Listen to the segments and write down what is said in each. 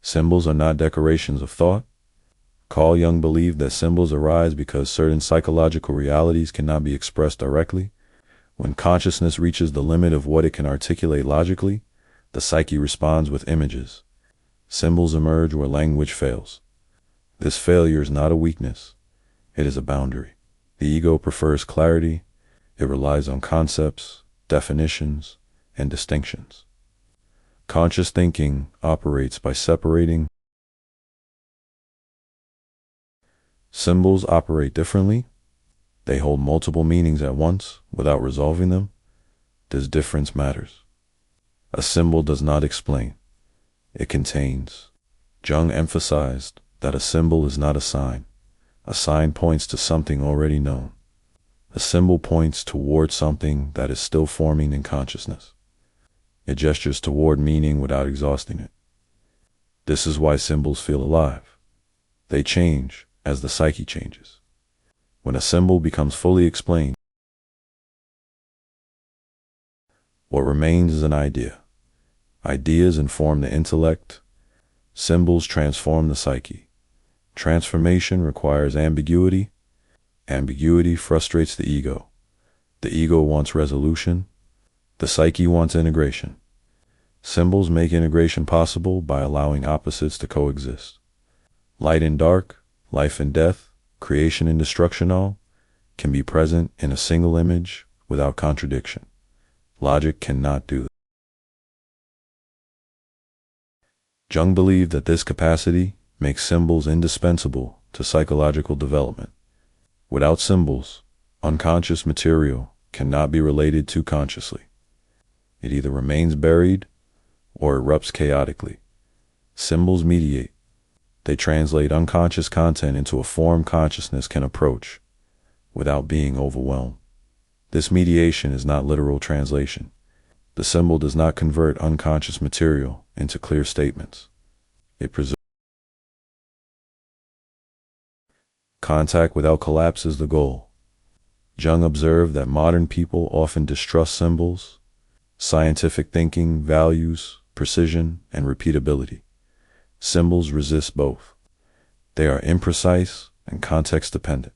Symbols are not decorations of thought. Carl Jung believed that symbols arise because certain psychological realities cannot be expressed directly. When consciousness reaches the limit of what it can articulate logically, the psyche responds with images. Symbols emerge where language fails. This failure is not a weakness. It is a boundary. The ego prefers clarity. It relies on concepts, definitions, and distinctions. Conscious thinking operates by separating. Symbols operate differently. They hold multiple meanings at once without resolving them. This difference matters. A symbol does not explain. It contains. Jung emphasized that a symbol is not a sign. A sign points to something already known. A symbol points toward something that is still forming in consciousness. It gestures toward meaning without exhausting it. This is why symbols feel alive. They change as the psyche changes. When a symbol becomes fully explained, what remains is an idea. Ideas inform the intellect. Symbols transform the psyche. Transformation requires ambiguity. Ambiguity frustrates the ego. The ego wants resolution. The psyche wants integration. Symbols make integration possible by allowing opposites to coexist. Light and dark, life and death, creation and destruction all can be present in a single image without contradiction. Logic cannot do that. Jung believed that this capacity makes symbols indispensable to psychological development. Without symbols, unconscious material cannot be related to consciously. It either remains buried or erupts chaotically. Symbols mediate. They translate unconscious content into a form consciousness can approach without being overwhelmed. This mediation is not literal translation. The symbol does not convert unconscious material into clear statements. It preserves. Contact without collapse is the goal. Jung observed that modern people often distrust symbols. Scientific thinking values precision and repeatability. Symbols resist both. They are imprecise and context-dependent.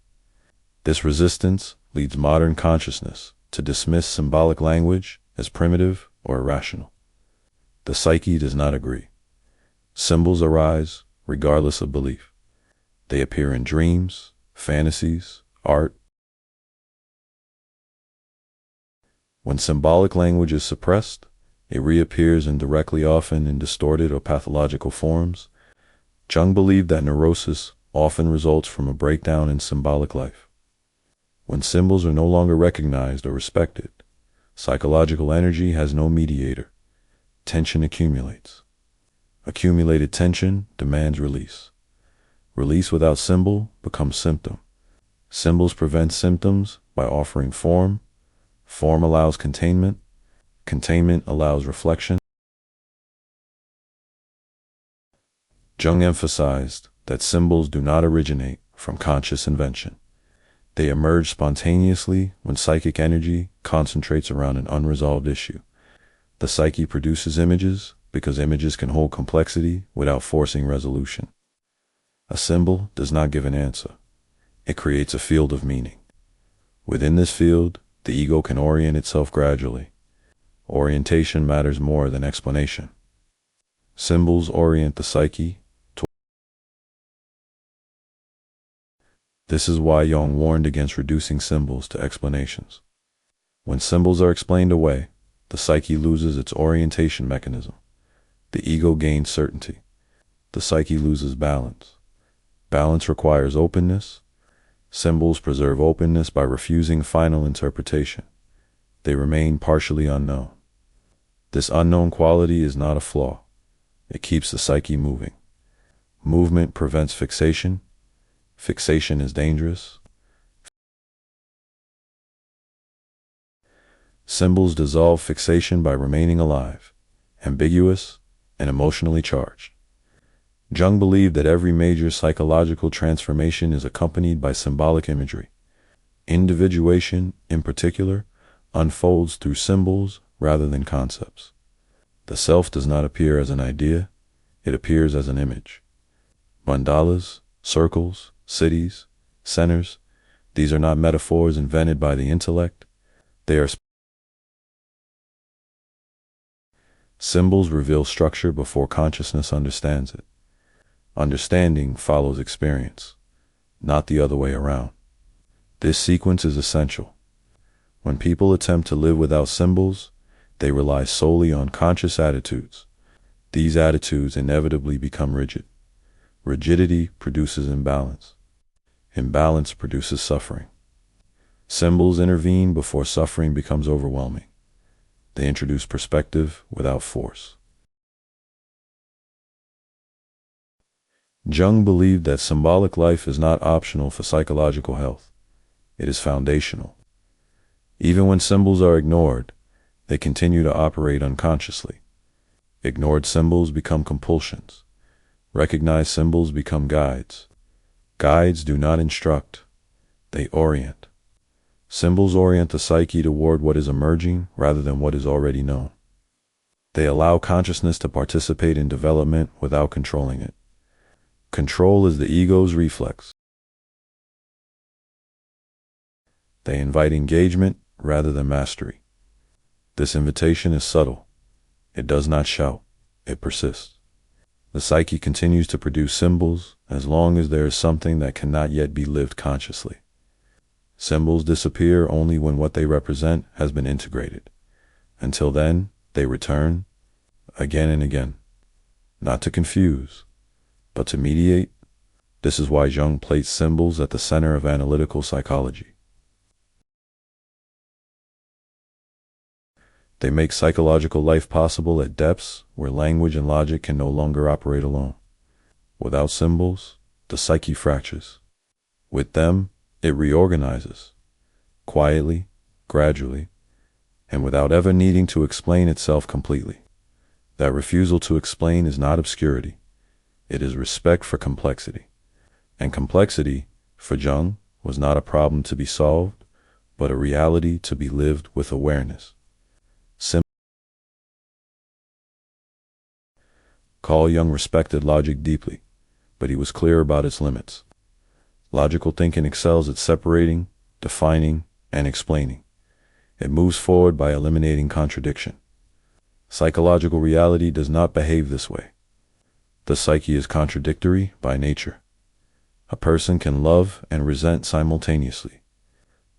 This resistance leads modern consciousness to dismiss symbolic language as primitive or irrational. The psyche does not agree. Symbols arise regardless of belief. They appear in dreams, fantasies, art. When symbolic language is suppressed, it reappears indirectly, often in distorted or pathological forms. Jung believed that neurosis often results from a breakdown in symbolic life. When symbols are no longer recognized or respected, psychological energy has no mediator. Tension accumulates. Accumulated tension demands release. Release without symbol becomes symptom. Symbols prevent symptoms by offering form. Form allows containment. Containment allows reflection. Jung emphasized that symbols do not originate from conscious invention. They emerge spontaneously when psychic energy concentrates around an unresolved issue. The psyche produces images because images can hold complexity without forcing resolution. A symbol does not give an answer. It creates a field of meaning. Within this field, the ego can orient itself gradually. Orientation matters more than explanation. Symbols orient the psyche. This is why Jung warned against reducing symbols to explanations. When symbols are explained away, the psyche loses its orientation mechanism. The ego gains certainty. The psyche loses balance. Balance requires openness. Symbols preserve openness by refusing final interpretation. They remain partially unknown. This unknown quality is not a flaw. It keeps the psyche moving. Movement prevents fixation. Fixation is dangerous. Symbols dissolve fixation by remaining alive, ambiguous, and emotionally charged. Jung believed that every major psychological transformation is accompanied by symbolic imagery. Individuation, in particular, unfolds through symbols rather than concepts. The self does not appear as an idea, It appears as an image. Mandalas, circles, cities, centers, these are not metaphors invented by the intellect. They are symbols reveal structure before consciousness understands it. Understanding follows experience, not the other way around. This sequence is essential. When people attempt to live without symbols, they rely solely on conscious attitudes. These attitudes inevitably become rigid. Rigidity produces imbalance. Imbalance produces suffering. Symbols intervene before suffering becomes overwhelming. They introduce perspective without force. Jung believed that symbolic life is not optional for psychological health. It is foundational. Even when symbols are ignored, they continue to operate unconsciously. Ignored symbols become compulsions. Recognized symbols become guides. Guides do not instruct, they orient. Symbols orient the psyche toward what is emerging rather than what is already known. They allow consciousness to participate in development without controlling it. Control is the ego's reflex. They invite engagement rather than mastery. This invitation is subtle. It does not shout, it persists. The psyche continues to produce symbols as long as there is something that cannot yet be lived consciously. Symbols disappear only when what they represent has been integrated. Until then, they return again and again, not to confuse, but to mediate. This is why Jung placed symbols at the center of analytical psychology. They make psychological life possible at depths where language and logic can no longer operate alone. Without symbols, the psyche fractures. With them, it reorganizes, quietly, gradually, and without ever needing to explain itself completely. That refusal to explain is not obscurity. It is respect for complexity. And complexity, for Jung, was not a problem to be solved, but a reality to be lived with awareness. Carl Jung respected logic deeply, but he was clear about its limits. Logical thinking excels at separating, defining, and explaining. It moves forward by eliminating contradiction. Psychological reality does not behave this way. The psyche is contradictory by nature. A person can love and resent simultaneously.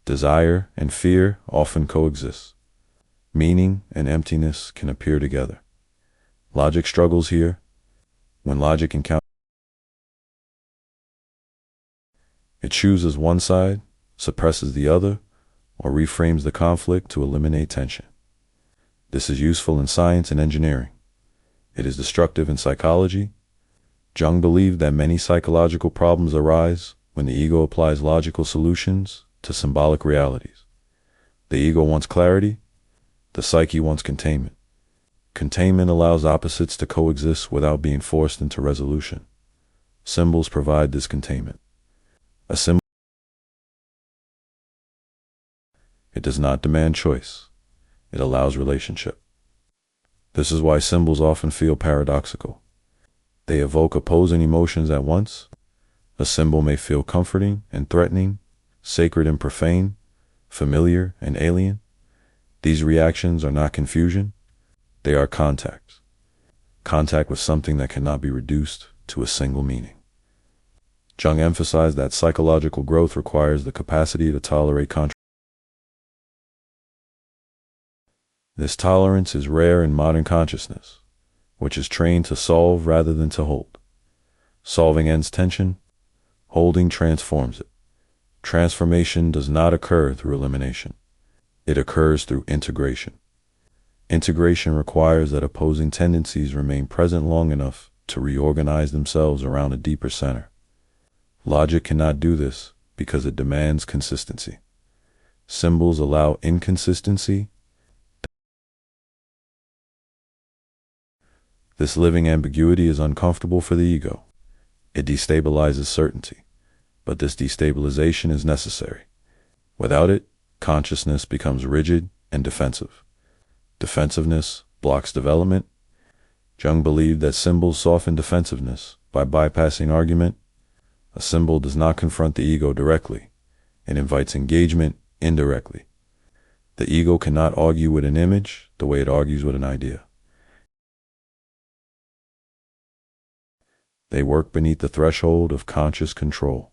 Desire and fear often coexist. Meaning and emptiness can appear together. Logic struggles here. When logic encounters, it chooses one side, suppresses the other, or reframes the conflict to eliminate tension. This is useful in science and engineering. It is destructive in psychology. Jung believed that many psychological problems arise when the ego applies logical solutions to symbolic realities. The ego wants clarity, the psyche wants containment. Containment allows opposites to coexist without being forced into resolution. Symbols provide this containment. A symbol, it does not demand choice. It allows relationship. This is why symbols often feel paradoxical. They evoke opposing emotions at once. A symbol may feel comforting and threatening, sacred and profane, familiar and alien. These reactions are not confusion. They are contact. Contact with something that cannot be reduced to a single meaning. Jung emphasized that psychological growth requires the capacity to tolerate contradiction. This tolerance is rare in modern consciousness, which is trained to solve rather than to hold. Solving ends tension, holding transforms it. Transformation does not occur through elimination. It occurs through integration. Integration requires that opposing tendencies remain present long enough to reorganize themselves around a deeper center. Logic cannot do this because it demands consistency. Symbols allow inconsistency. This living ambiguity is uncomfortable for the ego. It destabilizes certainty, but this destabilization is necessary. Without it, consciousness becomes rigid and defensive. Defensiveness blocks development. Jung believed that symbols soften defensiveness by bypassing argument. A symbol does not confront the ego directly. It invites engagement indirectly. The ego cannot argue with an image the way it argues with an idea. They work beneath the threshold of conscious control.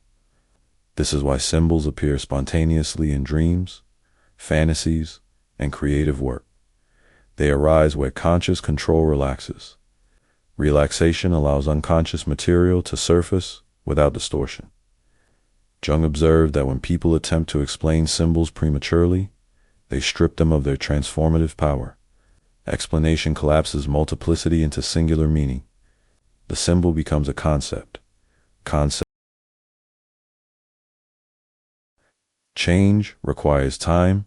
This is why symbols appear spontaneously in dreams, fantasies, and creative work. They arise where conscious control relaxes. Relaxation allows unconscious material to surface without distortion. Jung observed that when people attempt to explain symbols prematurely, they strip them of their transformative power. Explanation collapses multiplicity into singular meaning. The symbol becomes a concept. Change requires time.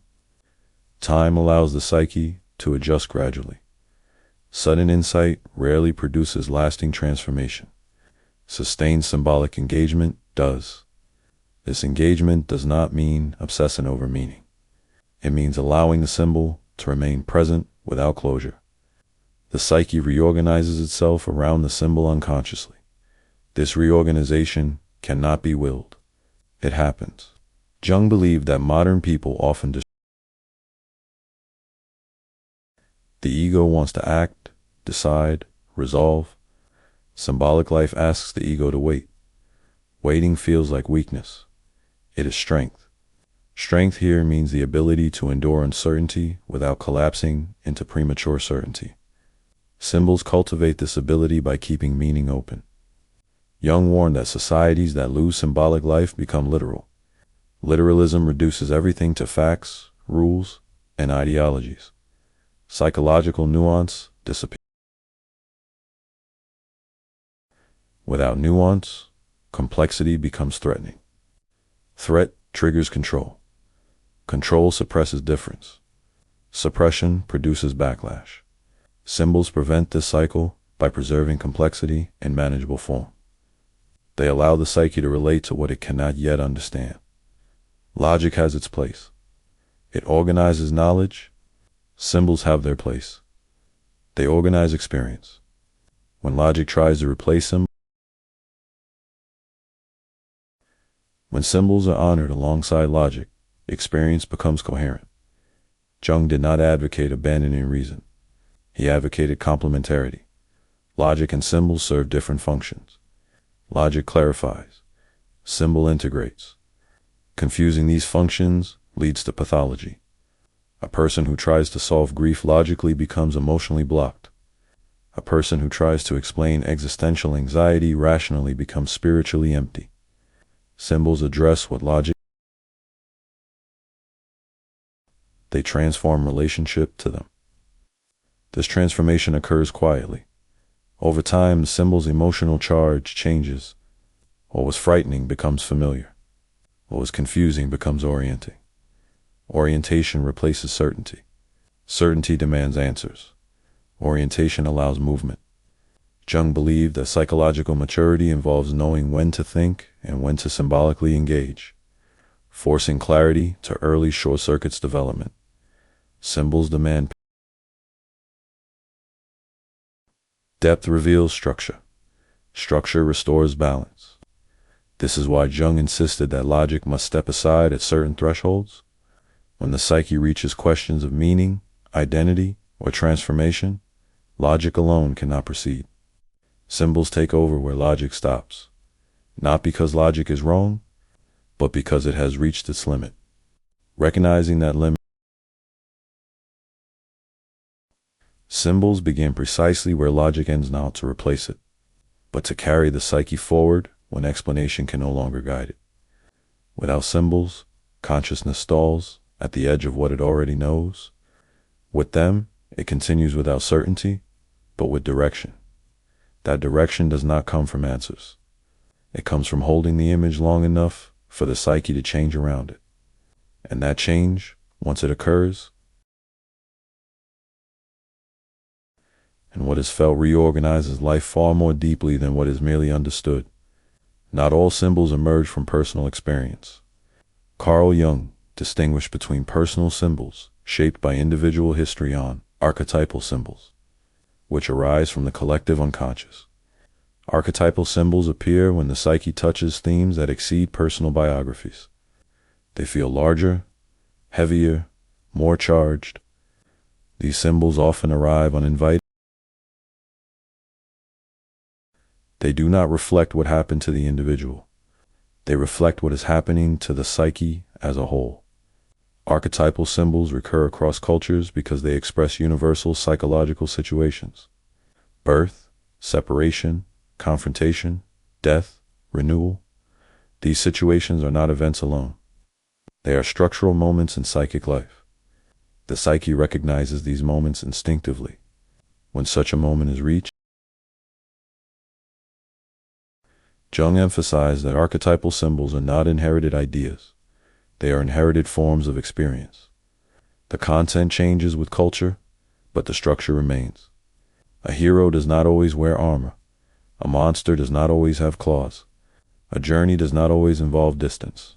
Time allows the psyche to adjust gradually. Sudden insight rarely produces lasting transformation. Sustained symbolic engagement does. This engagement does not mean obsessing over meaning. It means allowing the symbol to remain present without closure. The psyche reorganizes itself around the symbol unconsciously. This reorganization cannot be willed. It happens. Jung believed that modern people often the ego wants to act, decide, resolve. Symbolic life asks the ego to wait. Waiting feels like weakness. It is strength. Strength here means the ability to endure uncertainty without collapsing into premature certainty. Symbols cultivate this ability by keeping meaning open. Jung warned that societies that lose symbolic life become literal. Literalism reduces everything to facts, rules, and ideologies. Psychological nuance disappears. Without nuance, complexity becomes threatening. Threat triggers control. Control suppresses difference. Suppression produces backlash. Symbols prevent this cycle by preserving complexity in manageable form. They allow the psyche to relate to what it cannot yet understand. Logic has its place. It organizes knowledge. Symbols have their place. They organize experience. When logic tries to replace them, when symbols are honored alongside logic, experience becomes coherent. Jung did not advocate abandoning reason. He advocated complementarity. Logic and symbols serve different functions. Logic clarifies. Symbol integrates. Confusing these functions leads to pathology. A person who tries to solve grief logically becomes emotionally blocked. A person who tries to explain existential anxiety rationally becomes spiritually empty. Symbols address what logic. They transform relationship to them. This transformation occurs quietly. Over time, the symbol's emotional charge changes. What was frightening becomes familiar. What was confusing becomes orienting. Orientation replaces certainty. Certainty demands answers. Orientation allows movement. Jung believed that psychological maturity involves knowing when to think and when to symbolically engage, forcing clarity to early short circuits development. Symbols demand depth reveals structure. Structure restores balance. This is why Jung insisted that logic must step aside at certain thresholds. When the psyche reaches questions of meaning, identity, or transformation, logic alone cannot proceed. Symbols take over where logic stops, not because logic is wrong, but because it has reached its limit. Recognizing that limit, symbols begin precisely where logic ends now to replace it, but to carry the psyche forward when explanation can no longer guide it. Without symbols, consciousness stalls at the edge of what it already knows. With them, it continues without certainty, but with direction. That direction does not come from answers. It comes from holding the image long enough for the psyche to change around it. And that change, once it occurs, and what is felt reorganizes life far more deeply than what is merely understood. Not all symbols emerge from personal experience. Carl Jung distinguished between personal symbols shaped by individual history on archetypal symbols. which arise from the collective unconscious. Archetypal symbols appear when the psyche touches themes that exceed personal biographies. They feel larger, heavier, more charged. These symbols often arrive uninvited. They do not reflect what happened to the individual. They reflect what is happening to the psyche as a whole. Archetypal symbols recur across cultures because they express universal psychological situations. Birth, separation, confrontation, death, renewal. These situations are not events alone. They are structural moments in psychic life. The psyche recognizes these moments instinctively. When such a moment is reached, Jung emphasized that archetypal symbols are not inherited ideas. They are inherited forms of experience. The content changes with culture, but the structure remains. A hero does not always wear armor. A monster does not always have claws. A journey does not always involve distance.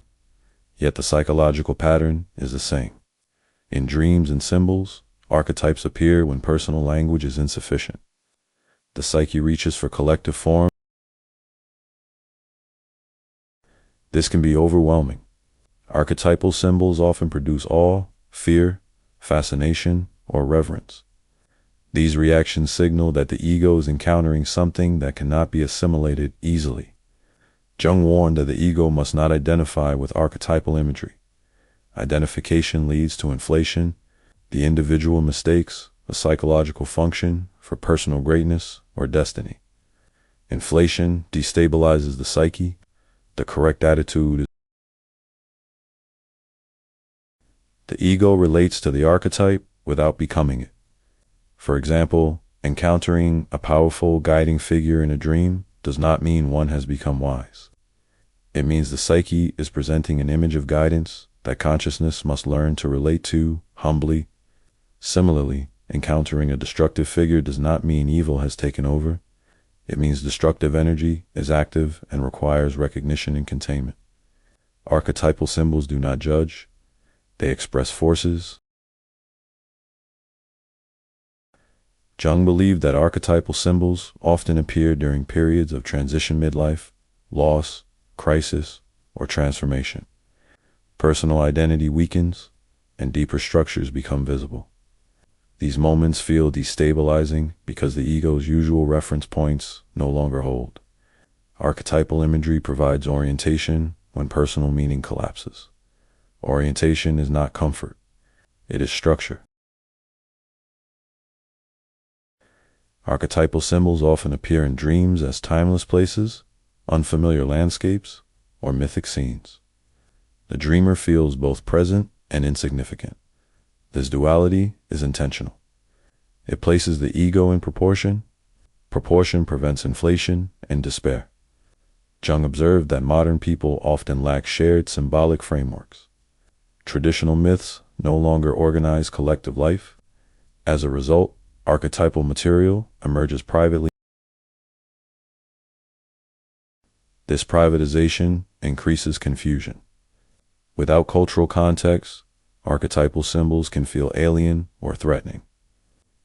Yet the psychological pattern is the same. In dreams and symbols, archetypes appear when personal language is insufficient. The psyche reaches for collective form. This can be overwhelming. Archetypal symbols often produce awe, fear, fascination, or reverence. These reactions signal that the ego is encountering something that cannot be assimilated easily. Jung warned that the ego must not identify with archetypal imagery. Identification leads to inflation. The individual mistakes a psychological function for personal greatness or destiny. Inflation destabilizes the psyche. The correct attitude is the ego relates to the archetype without becoming it. For example, encountering a powerful guiding figure in a dream does not mean one has become wise. It means the psyche is presenting an image of guidance that consciousness must learn to relate to humbly. Similarly, encountering a destructive figure does not mean evil has taken over. It means destructive energy is active and requires recognition and containment. Archetypal symbols do not judge. They express forces. Jung believed that archetypal symbols often appear during periods of transition midlife, loss, crisis, or transformation. Personal identity weakens, and deeper structures become visible. These moments feel destabilizing because the ego's usual reference points no longer hold. Archetypal imagery provides orientation when personal meaning collapses. Orientation is not comfort, it is structure. Archetypal symbols often appear in dreams as timeless places, unfamiliar landscapes, or mythic scenes. The dreamer feels both present and insignificant. This duality is intentional. It places the ego in proportion. Proportion prevents inflation and despair. Jung observed that modern people often lack shared symbolic frameworks. Traditional myths no longer organize collective life. As a result, archetypal material emerges privately. This privatization increases confusion. Without cultural context, archetypal symbols can feel alien or threatening.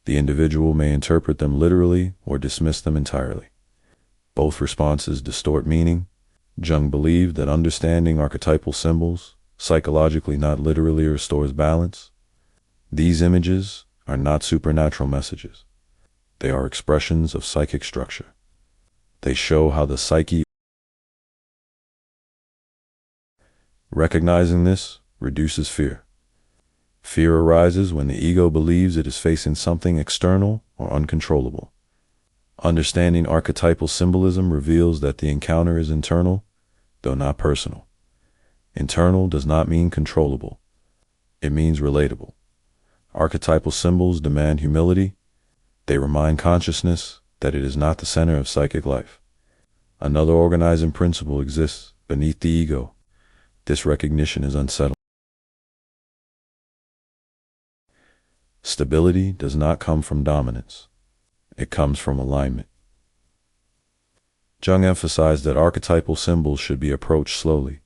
The individual may interpret them literally or dismiss them entirely. Both responses distort meaning. Jung believed that understanding archetypal symbols, psychologically not literally, restores balance. These images are not supernatural messages. They are expressions of psychic structure. They show how the psyche. Recognizing this reduces fear. Fear arises when the ego believes it is facing something external or uncontrollable. Understanding archetypal symbolism reveals that the encounter is internal, though not personal. Internal does not mean controllable. It means relatable. Archetypal symbols demand humility. They remind consciousness that it is not the center of psychic life. Another organizing principle exists beneath the ego. This recognition is unsettling. Stability does not come from dominance. It comes from alignment. Jung emphasized that archetypal symbols should be approached slowly.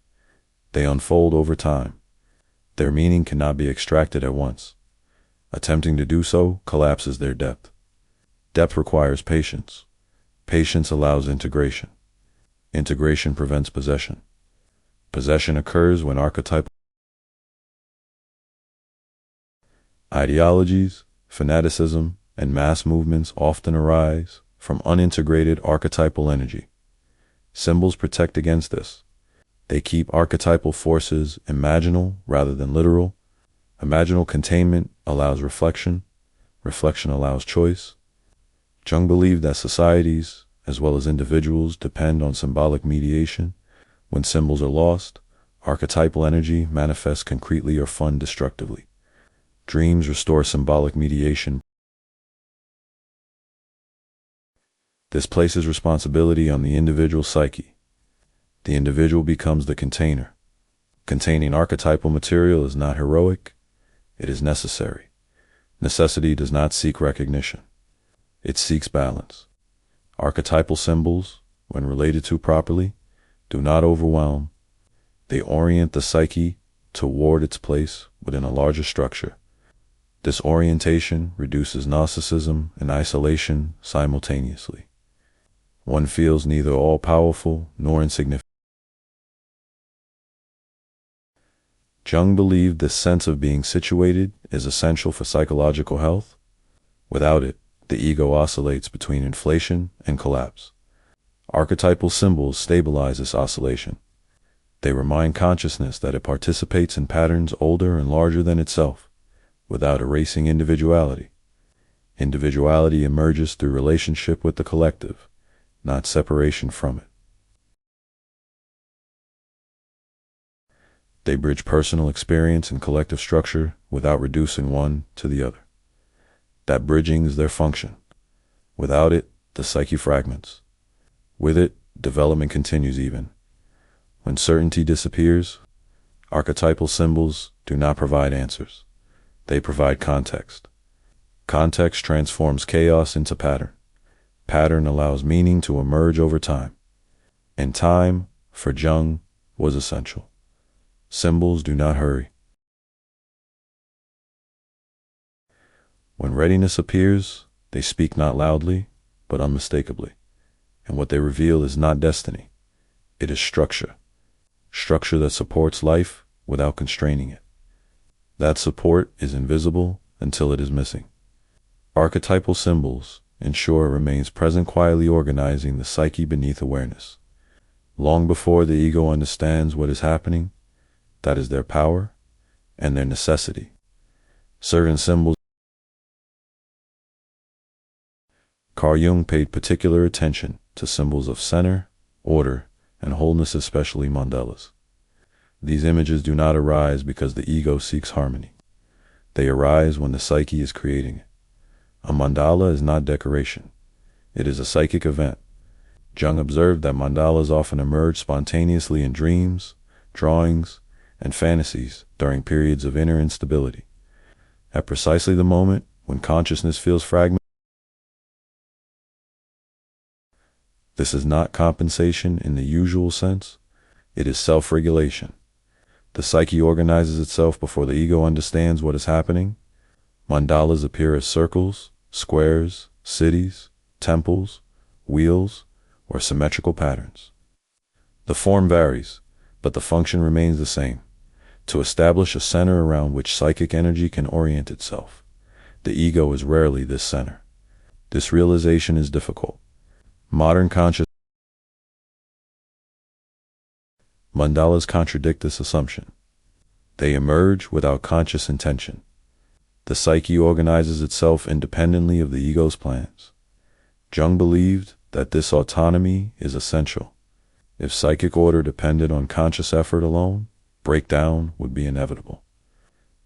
They unfold over time. Their meaning cannot be extracted at once. Attempting to do so collapses their depth. Depth requires patience. Patience allows integration. Integration prevents possession. Possession occurs when archetypal ideologies, fanaticism, and mass movements often arise from unintegrated archetypal energy. Symbols protect against this. They keep archetypal forces imaginal rather than literal. Imaginal containment allows reflection. Reflection allows choice. Jung believed that societies, as well as individuals, depend on symbolic mediation. When symbols are lost, archetypal energy manifests concretely or fun destructively. Dreams restore symbolic mediation. This places responsibility on the individual psyche. The individual becomes the container. Containing archetypal material is not heroic, it is necessary. Necessity does not seek recognition. It seeks balance. Archetypal symbols, when related to properly, do not overwhelm. They orient the psyche toward its place within a larger structure. This orientation reduces narcissism and isolation simultaneously. One feels neither all-powerful nor insignificant. Jung believed this sense of being situated is essential for psychological health. Without it, the ego oscillates between inflation and collapse. Archetypal symbols stabilize this oscillation. They remind consciousness that it participates in patterns older and larger than itself, without erasing individuality. Individuality emerges through relationship with the collective, not separation from it. They bridge personal experience and collective structure without reducing one to the other. That bridging is their function. Without it, the psyche fragments. With it, development continues even. When certainty disappears, archetypal symbols do not provide answers. They provide context. Context transforms chaos into pattern. Pattern allows meaning to emerge over time. And time, for Jung, was essential. Symbols do not hurry. When readiness appears, they speak not loudly, but unmistakably. And what they reveal is not destiny. It is structure. Structure that supports life without constraining it. That support is invisible until it is missing. Archetypal symbols ensure it remains present, quietly organizing the psyche beneath awareness. Long before the ego understands what is happening, that is their power and their necessity. Certain symbols. Carl Jung paid particular attention to symbols of center, order, and wholeness, especially mandalas. These images do not arise because the ego seeks harmony. They arise when the psyche is creating it. A mandala is not decoration. It is a psychic event. Jung observed that mandalas often emerge spontaneously in dreams, drawings, and fantasies during periods of inner instability. At precisely the moment when consciousness feels fragmented. This is not compensation in the usual sense. It is self-regulation. The psyche organizes itself before the ego understands what is happening. Mandalas appear as circles, squares, cities, temples, wheels, or symmetrical patterns. The form varies, but the function remains the same: to establish a center around which psychic energy can orient itself. The ego is rarely this center. This realization is difficult. Modern conscious mandalas contradict this assumption. They emerge without conscious intention. The psyche organizes itself independently of the ego's plans. Jung believed that this autonomy is essential. If psychic order depended on conscious effort alone, breakdown would be inevitable.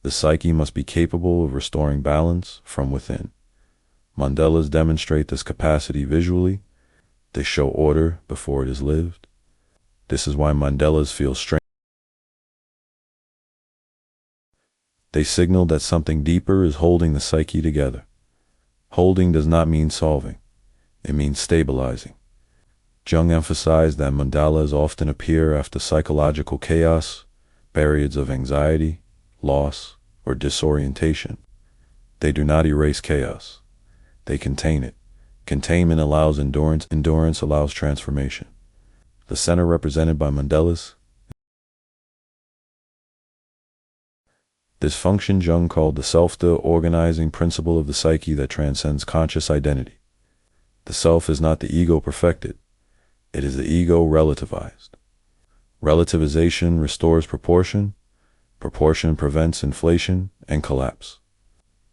The psyche must be capable of restoring balance from within. Mandalas demonstrate this capacity visually. They show order before it is lived. This is why mandalas feel strange. They signal that something deeper is holding the psyche together. Holding does not mean solving. It means stabilizing. Jung emphasized that mandalas often appear after psychological chaos, periods of anxiety, loss, or disorientation. They do not erase chaos. They contain it. Containment allows endurance. Endurance allows transformation. The center represented by Mandalas. This function Jung called the self, the organizing principle of the psyche that transcends conscious identity. The self is not the ego perfected. It is the ego relativized. Relativization restores proportion. Proportion prevents inflation and collapse.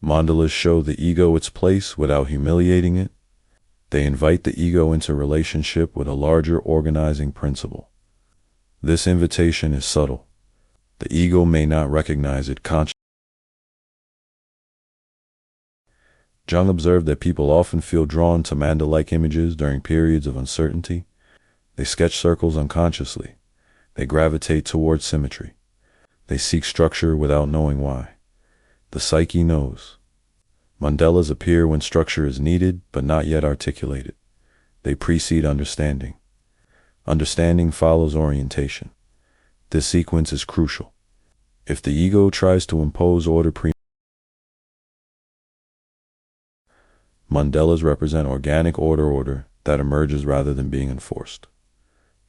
Mandalas show the ego its place without humiliating it. They invite the ego into relationship with a larger organizing principle. This invitation is subtle. The ego may not recognize it consciously. Jung observed that people often feel drawn to Mandala-like images during periods of uncertainty. They sketch circles unconsciously. They gravitate towards symmetry. They seek structure without knowing why. The psyche knows. Mandalas appear when structure is needed but not yet articulated. They precede understanding. Understanding follows orientation. This sequence is crucial. If the ego tries to impose order Mandalas represent organic order that emerges rather than being enforced.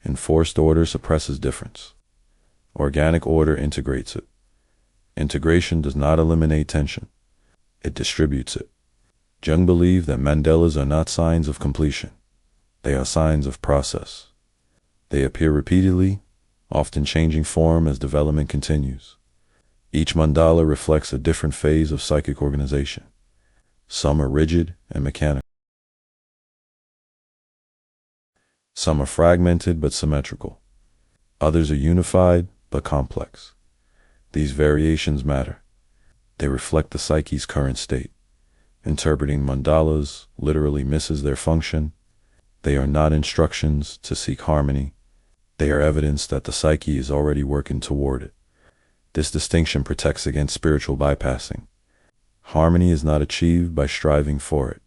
Enforced order suppresses difference. Organic order integrates it. Integration does not eliminate tension. It distributes it. Jung believed that mandalas are not signs of completion. They are signs of process. They appear repeatedly, often changing form as development continues. Each mandala reflects a different phase of psychic organization. Some are rigid and mechanical. Some are fragmented but symmetrical. Others are unified but complex. These variations matter. They reflect the psyche's current state. Interpreting mandalas literally misses their function. They are not instructions to seek harmony. They are evidence that the psyche is already working toward it. This distinction protects against spiritual bypassing. Harmony is not achieved by striving for it.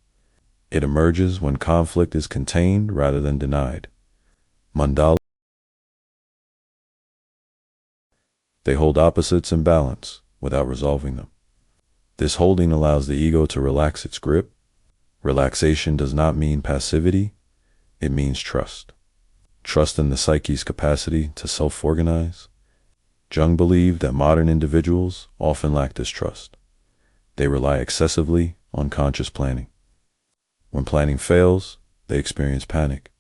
It emerges when conflict is contained rather than denied. Mandala. They hold opposites in balance without resolving them. This holding allows the ego to relax its grip. Relaxation does not mean passivity. It means trust. Trust in the psyche's capacity to self-organize. Jung believed that modern individuals often lack this trust. They rely excessively on conscious planning. When planning fails, they experience panic.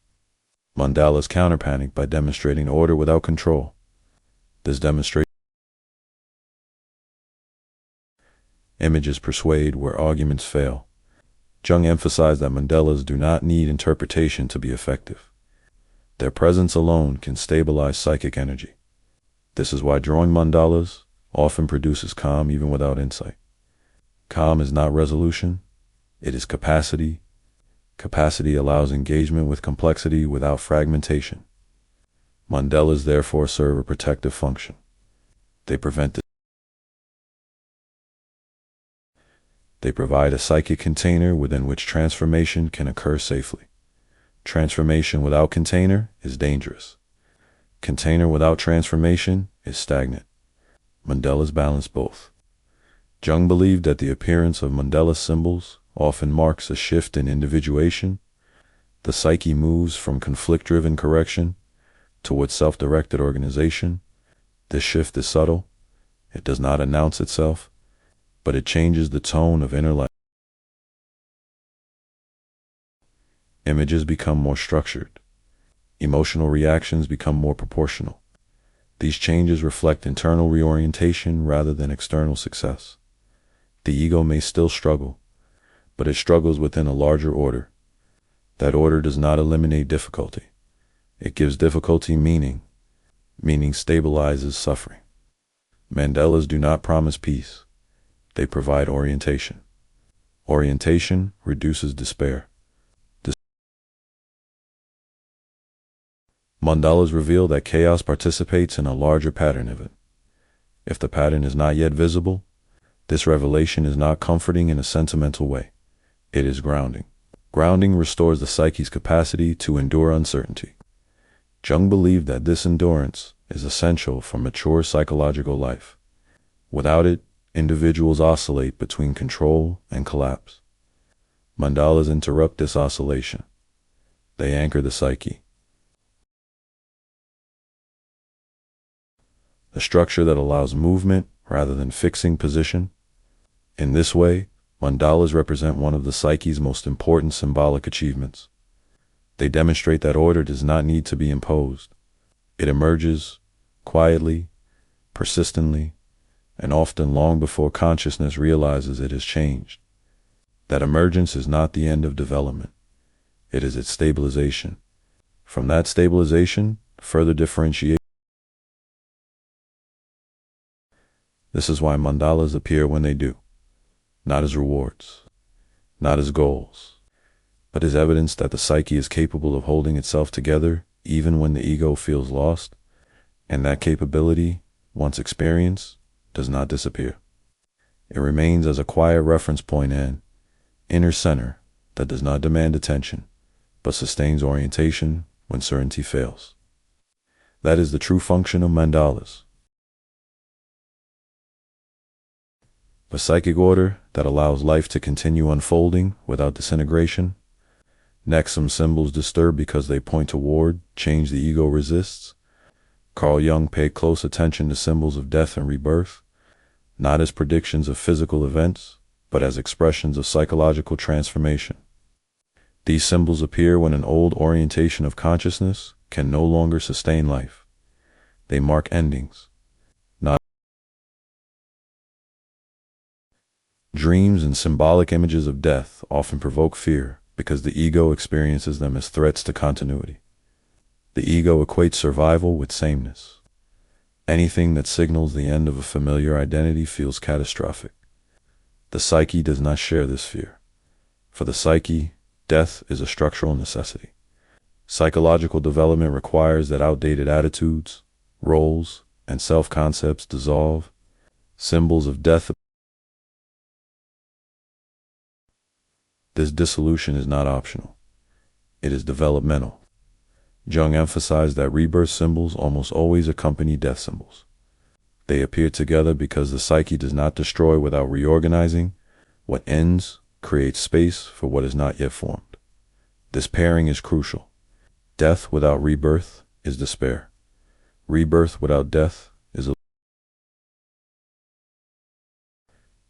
Mandalas counter panic by demonstrating order without control. This demonstration images persuade where arguments fail. Jung emphasized that mandalas do not need interpretation to be effective. Their presence alone can stabilize psychic energy. This is why drawing mandalas often produces calm even without insight. Calm is not resolution, it is capacity. Capacity allows engagement with complexity without fragmentation. Mandalas therefore serve a protective function. They prevent They provide a psychic container within which transformation can occur safely. Transformation without container is dangerous. Container without transformation is stagnant. Mandalas balance both. Jung believed that the appearance of mandala symbols often marks a shift in individuation. The psyche moves from conflict-driven correction towards self-directed organization. This shift is subtle. It does not announce itself, but it changes the tone of inner life. Images become more structured. Emotional reactions become more proportional. These changes reflect internal reorientation rather than external success. The ego may still struggle, but it struggles within a larger order. That order does not eliminate difficulty. It gives difficulty meaning. Meaning stabilizes suffering. Mandalas do not promise peace. They provide orientation. Orientation reduces despair. Mandalas reveal that chaos participates in a larger pattern of it. If the pattern is not yet visible, this revelation is not comforting in a sentimental way. It is grounding. Grounding restores the psyche's capacity to endure uncertainty. Jung believed that this endurance is essential for mature psychological life. Without it, individuals oscillate between control and collapse. Mandalas interrupt this oscillation. They anchor the psyche. A structure that allows movement rather than fixing position. In this way, mandalas represent one of the psyche's most important symbolic achievements. They demonstrate that order does not need to be imposed. It emerges quietly, persistently, and often long before consciousness realizes it has changed. That emergence is not the end of development. It is its stabilization. From that stabilization, further differentiation. This is why mandalas appear when they do, not as rewards, not as goals, but as evidence that the psyche is capable of holding itself together even when the ego feels lost, and that capability, once experienced, does not disappear. It remains as a quiet reference point and inner center that does not demand attention, but sustains orientation when certainty fails. That is the true function of mandalas. A psychic order that allows life to continue unfolding without disintegration. Next, some symbols disturb because they point toward change the ego resists. Carl Jung paid close attention to symbols of death and rebirth, not as predictions of physical events, but as expressions of psychological transformation. These symbols appear when an old orientation of consciousness can no longer sustain life. They mark endings. Dreams and symbolic images of death often provoke fear because the ego experiences them as threats to continuity. The ego equates survival with sameness. Anything that signals the end of a familiar identity feels catastrophic. The psyche does not share this fear. For the psyche, death is a structural necessity. Psychological development requires that outdated attitudes, roles, and self-concepts dissolve. Symbols of death. This dissolution is not optional. It is developmental. Jung emphasized that rebirth symbols almost always accompany death symbols. They appear together because the psyche does not destroy without reorganizing. What ends creates space for what is not yet formed. This pairing is crucial. Death without rebirth is despair. Rebirth without death is a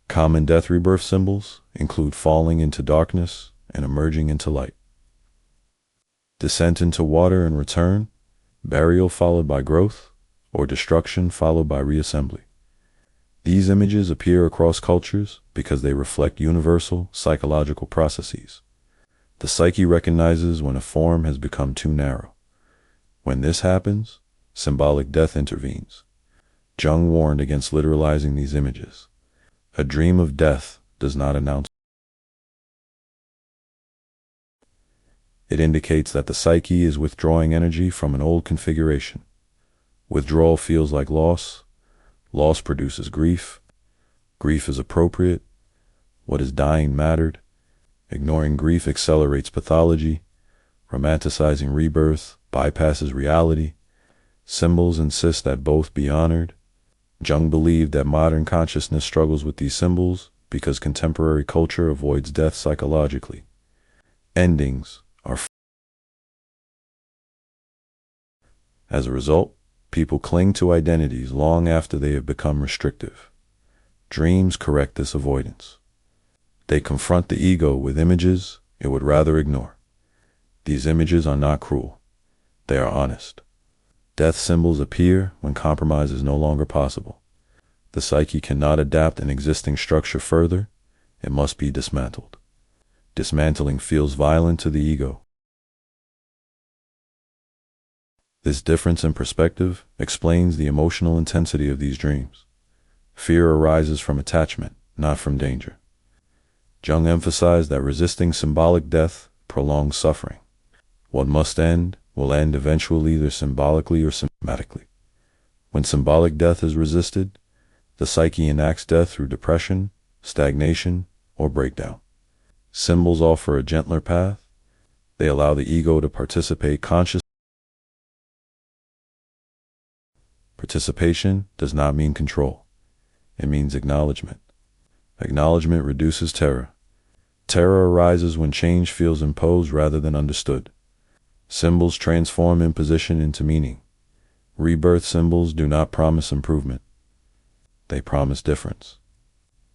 common death rebirth symbols include falling into darkness and emerging into light. Descent into water and return, burial followed by growth, or destruction followed by reassembly. These images appear across cultures because they reflect universal psychological processes. The psyche recognizes when a form has become too narrow. When this happens, symbolic death intervenes. Jung warned against literalizing these images. A dream of death does not announce. It indicates that the psyche is withdrawing energy from an old configuration. Withdrawal feels like loss. Loss produces grief. Grief is appropriate. What is dying mattered. Ignoring grief accelerates pathology. Romanticizing rebirth bypasses reality. Symbols insist that both be honored. Jung believed that modern consciousness struggles with these symbols because contemporary culture avoids death psychologically. Endings are. As a result, people cling to identities long after they have become restrictive. Dreams correct this avoidance. They confront the ego with images it would rather ignore. These images are not cruel. They are honest. Death symbols appear when compromise is no longer possible. The psyche cannot adapt an existing structure further. It must be dismantled. Dismantling feels violent to the ego. This difference in perspective explains the emotional intensity of these dreams. Fear arises from attachment, not from danger. Jung emphasized that resisting symbolic death prolongs suffering. What must end will end eventually, either symbolically or symptomatically. When symbolic death is resisted, the psyche enacts death through depression, stagnation, or breakdown. Symbols offer a gentler path. They allow the ego to participate consciously. Participation does not mean control. It means acknowledgement. Acknowledgement reduces terror. Terror arises when change feels imposed rather than understood. Symbols transform imposition into meaning. Rebirth symbols do not promise improvement. They promise difference.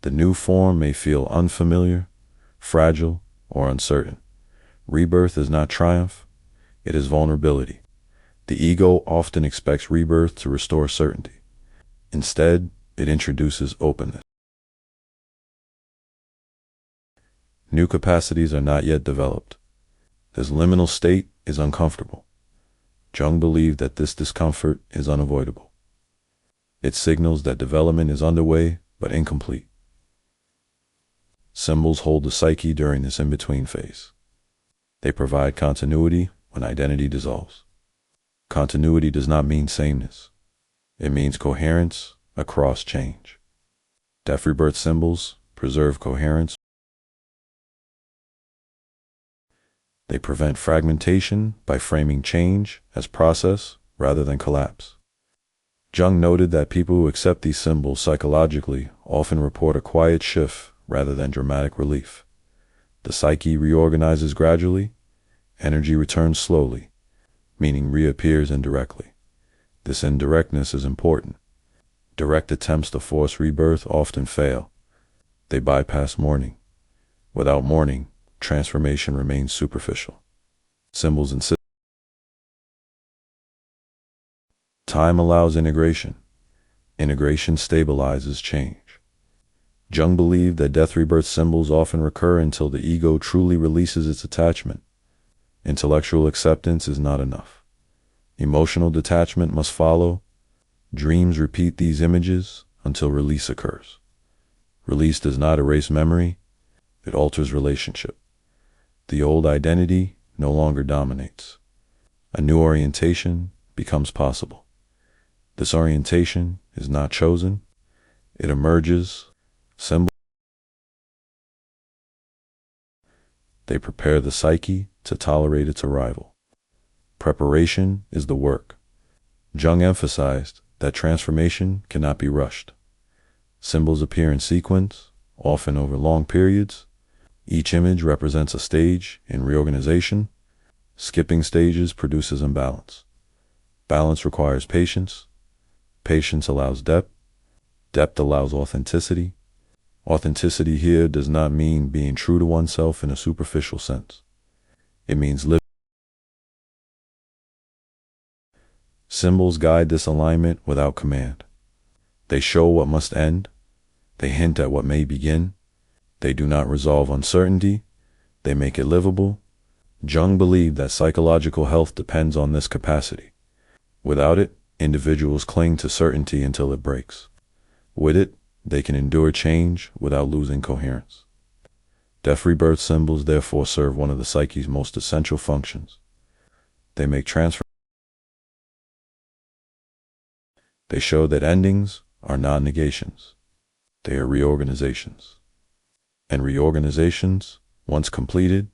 The new form may feel unfamiliar, fragile, or uncertain. Rebirth is not triumph, it is vulnerability. The ego often expects rebirth to restore certainty. Instead, it introduces openness. New capacities are not yet developed. This liminal state is uncomfortable. Jung believed that this discomfort is unavoidable. It signals that development is underway but incomplete. Symbols hold the psyche during this in-between phase. They provide continuity when identity dissolves. Continuity does not mean sameness. It means coherence across change. Death rebirth symbols preserve coherence. They prevent fragmentation by framing change as process rather than collapse. Jung noted that people who accept these symbols psychologically often report a quiet shift rather than dramatic relief. The psyche reorganizes gradually, energy returns slowly, meaning reappears indirectly. This indirectness is important. Direct attempts to force rebirth often fail. They bypass mourning. Without mourning, transformation remains superficial. Symbols insist. Time allows integration. Integration stabilizes change. Jung believed that death rebirth symbols often recur until the ego truly releases its attachment. Intellectual acceptance is not enough. Emotional detachment must follow. Dreams repeat these images until release occurs. Release does not erase memory, it alters relationship. The old identity no longer dominates. A new orientation becomes possible. This orientation is not chosen, it emerges. Symbols. They prepare the psyche to tolerate its arrival. Preparation is the work. Jung emphasized that transformation cannot be rushed. Symbols appear in sequence, often over long periods. Each image represents a stage in reorganization. Skipping stages produces imbalance. Balance requires patience. Patience allows depth. Depth allows authenticity. Authenticity here does not mean being true to oneself in a superficial sense. It means living. Symbols guide this alignment without command. They show what must end. They hint at what may begin. They do not resolve uncertainty. They make it livable. Jung believed that psychological health depends on this capacity. Without it, individuals cling to certainty until it breaks. With it, they can endure change without losing coherence. Death rebirth symbols therefore serve one of the psyche's most essential functions. They make transfer. They show that endings are non-negations. They are reorganizations. And reorganizations, once completed,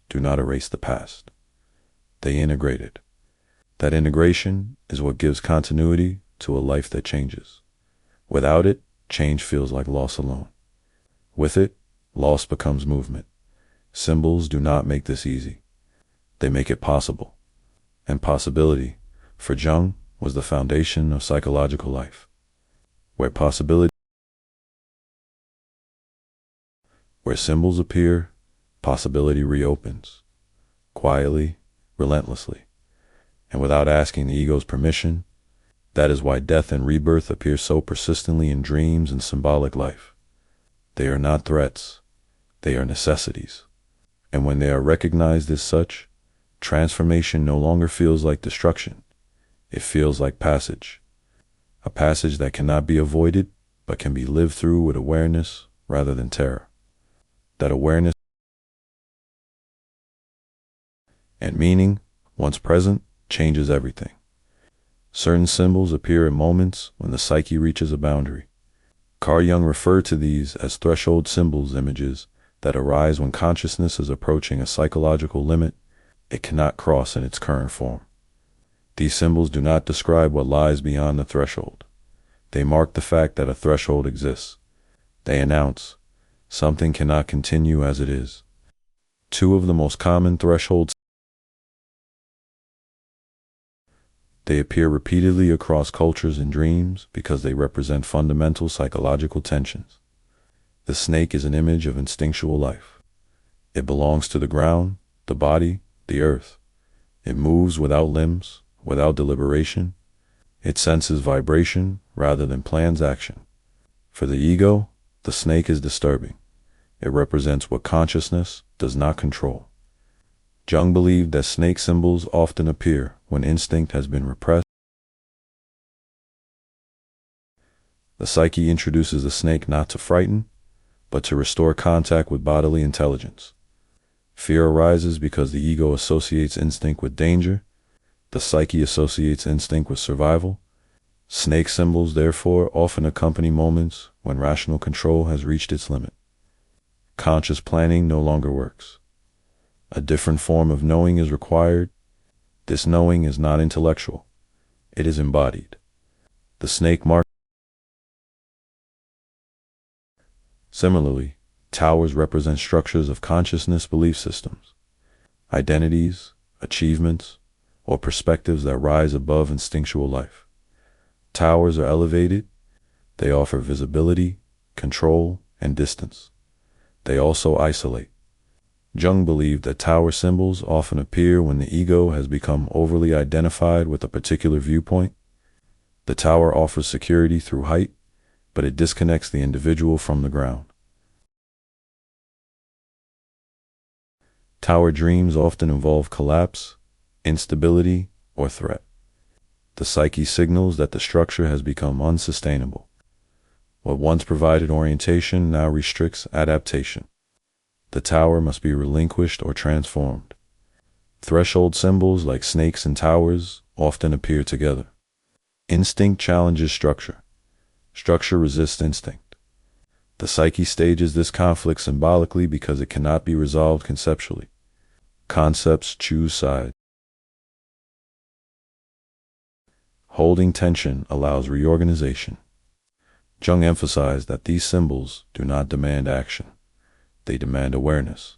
do not erase the past. They integrate it. That integration is what gives continuity to a life that changes. Without it, change feels like loss alone. With it, loss becomes movement. Symbols do not make this easy. They make it possible. And possibility, for Jung, was the foundation of psychological life. Where symbols appear, possibility reopens. Quietly, relentlessly. And without asking the ego's permission. That is why death and rebirth appear so persistently in dreams and symbolic life. They are not threats, they are necessities. And when they are recognized as such, transformation no longer feels like destruction. It feels like passage. A passage that cannot be avoided, but can be lived through with awareness rather than terror. That awareness and meaning, once present, changes everything. Certain symbols appear at moments when the psyche reaches a boundary. Carl Jung referred to these as threshold symbols, images that arise when consciousness is approaching a psychological limit it cannot cross in its current form. These symbols do not describe what lies beyond the threshold. They mark the fact that a threshold exists. They announce, something cannot continue as it is. Two of the most common thresholds. They appear repeatedly across cultures and dreams because they represent fundamental psychological tensions. The snake is an image of instinctual life. It belongs to the ground, the body, the earth. It moves without limbs, without deliberation. It senses vibration rather than plans action. For the ego, the snake is disturbing. It represents what consciousness does not control. Jung believed that snake symbols often appear when instinct has been repressed. The psyche introduces the snake not to frighten, but to restore contact with bodily intelligence. Fear arises because the ego associates instinct with danger. The psyche associates instinct with survival. Snake symbols, therefore, often accompany moments when rational control has reached its limit. Conscious planning no longer works. A different form of knowing is required. This knowing is not intellectual. It is embodied. The snake mark. Similarly, towers represent structures of consciousness belief systems, identities, achievements, or perspectives that rise above instinctual life. Towers are elevated. They offer visibility, control, and distance. They also isolate. Jung believed that tower symbols often appear when the ego has become overly identified with a particular viewpoint. The tower offers security through height, but it disconnects the individual from the ground. Tower dreams often involve collapse, instability, or threat. The psyche signals that the structure has become unsustainable. What once provided orientation now restricts adaptation. The tower must be relinquished or transformed. Threshold symbols like snakes and towers often appear together. Instinct challenges structure. Structure resists instinct. The psyche stages this conflict symbolically because it cannot be resolved conceptually. Concepts choose sides. Holding tension allows reorganization. Jung emphasized that these symbols do not demand action. They demand awareness.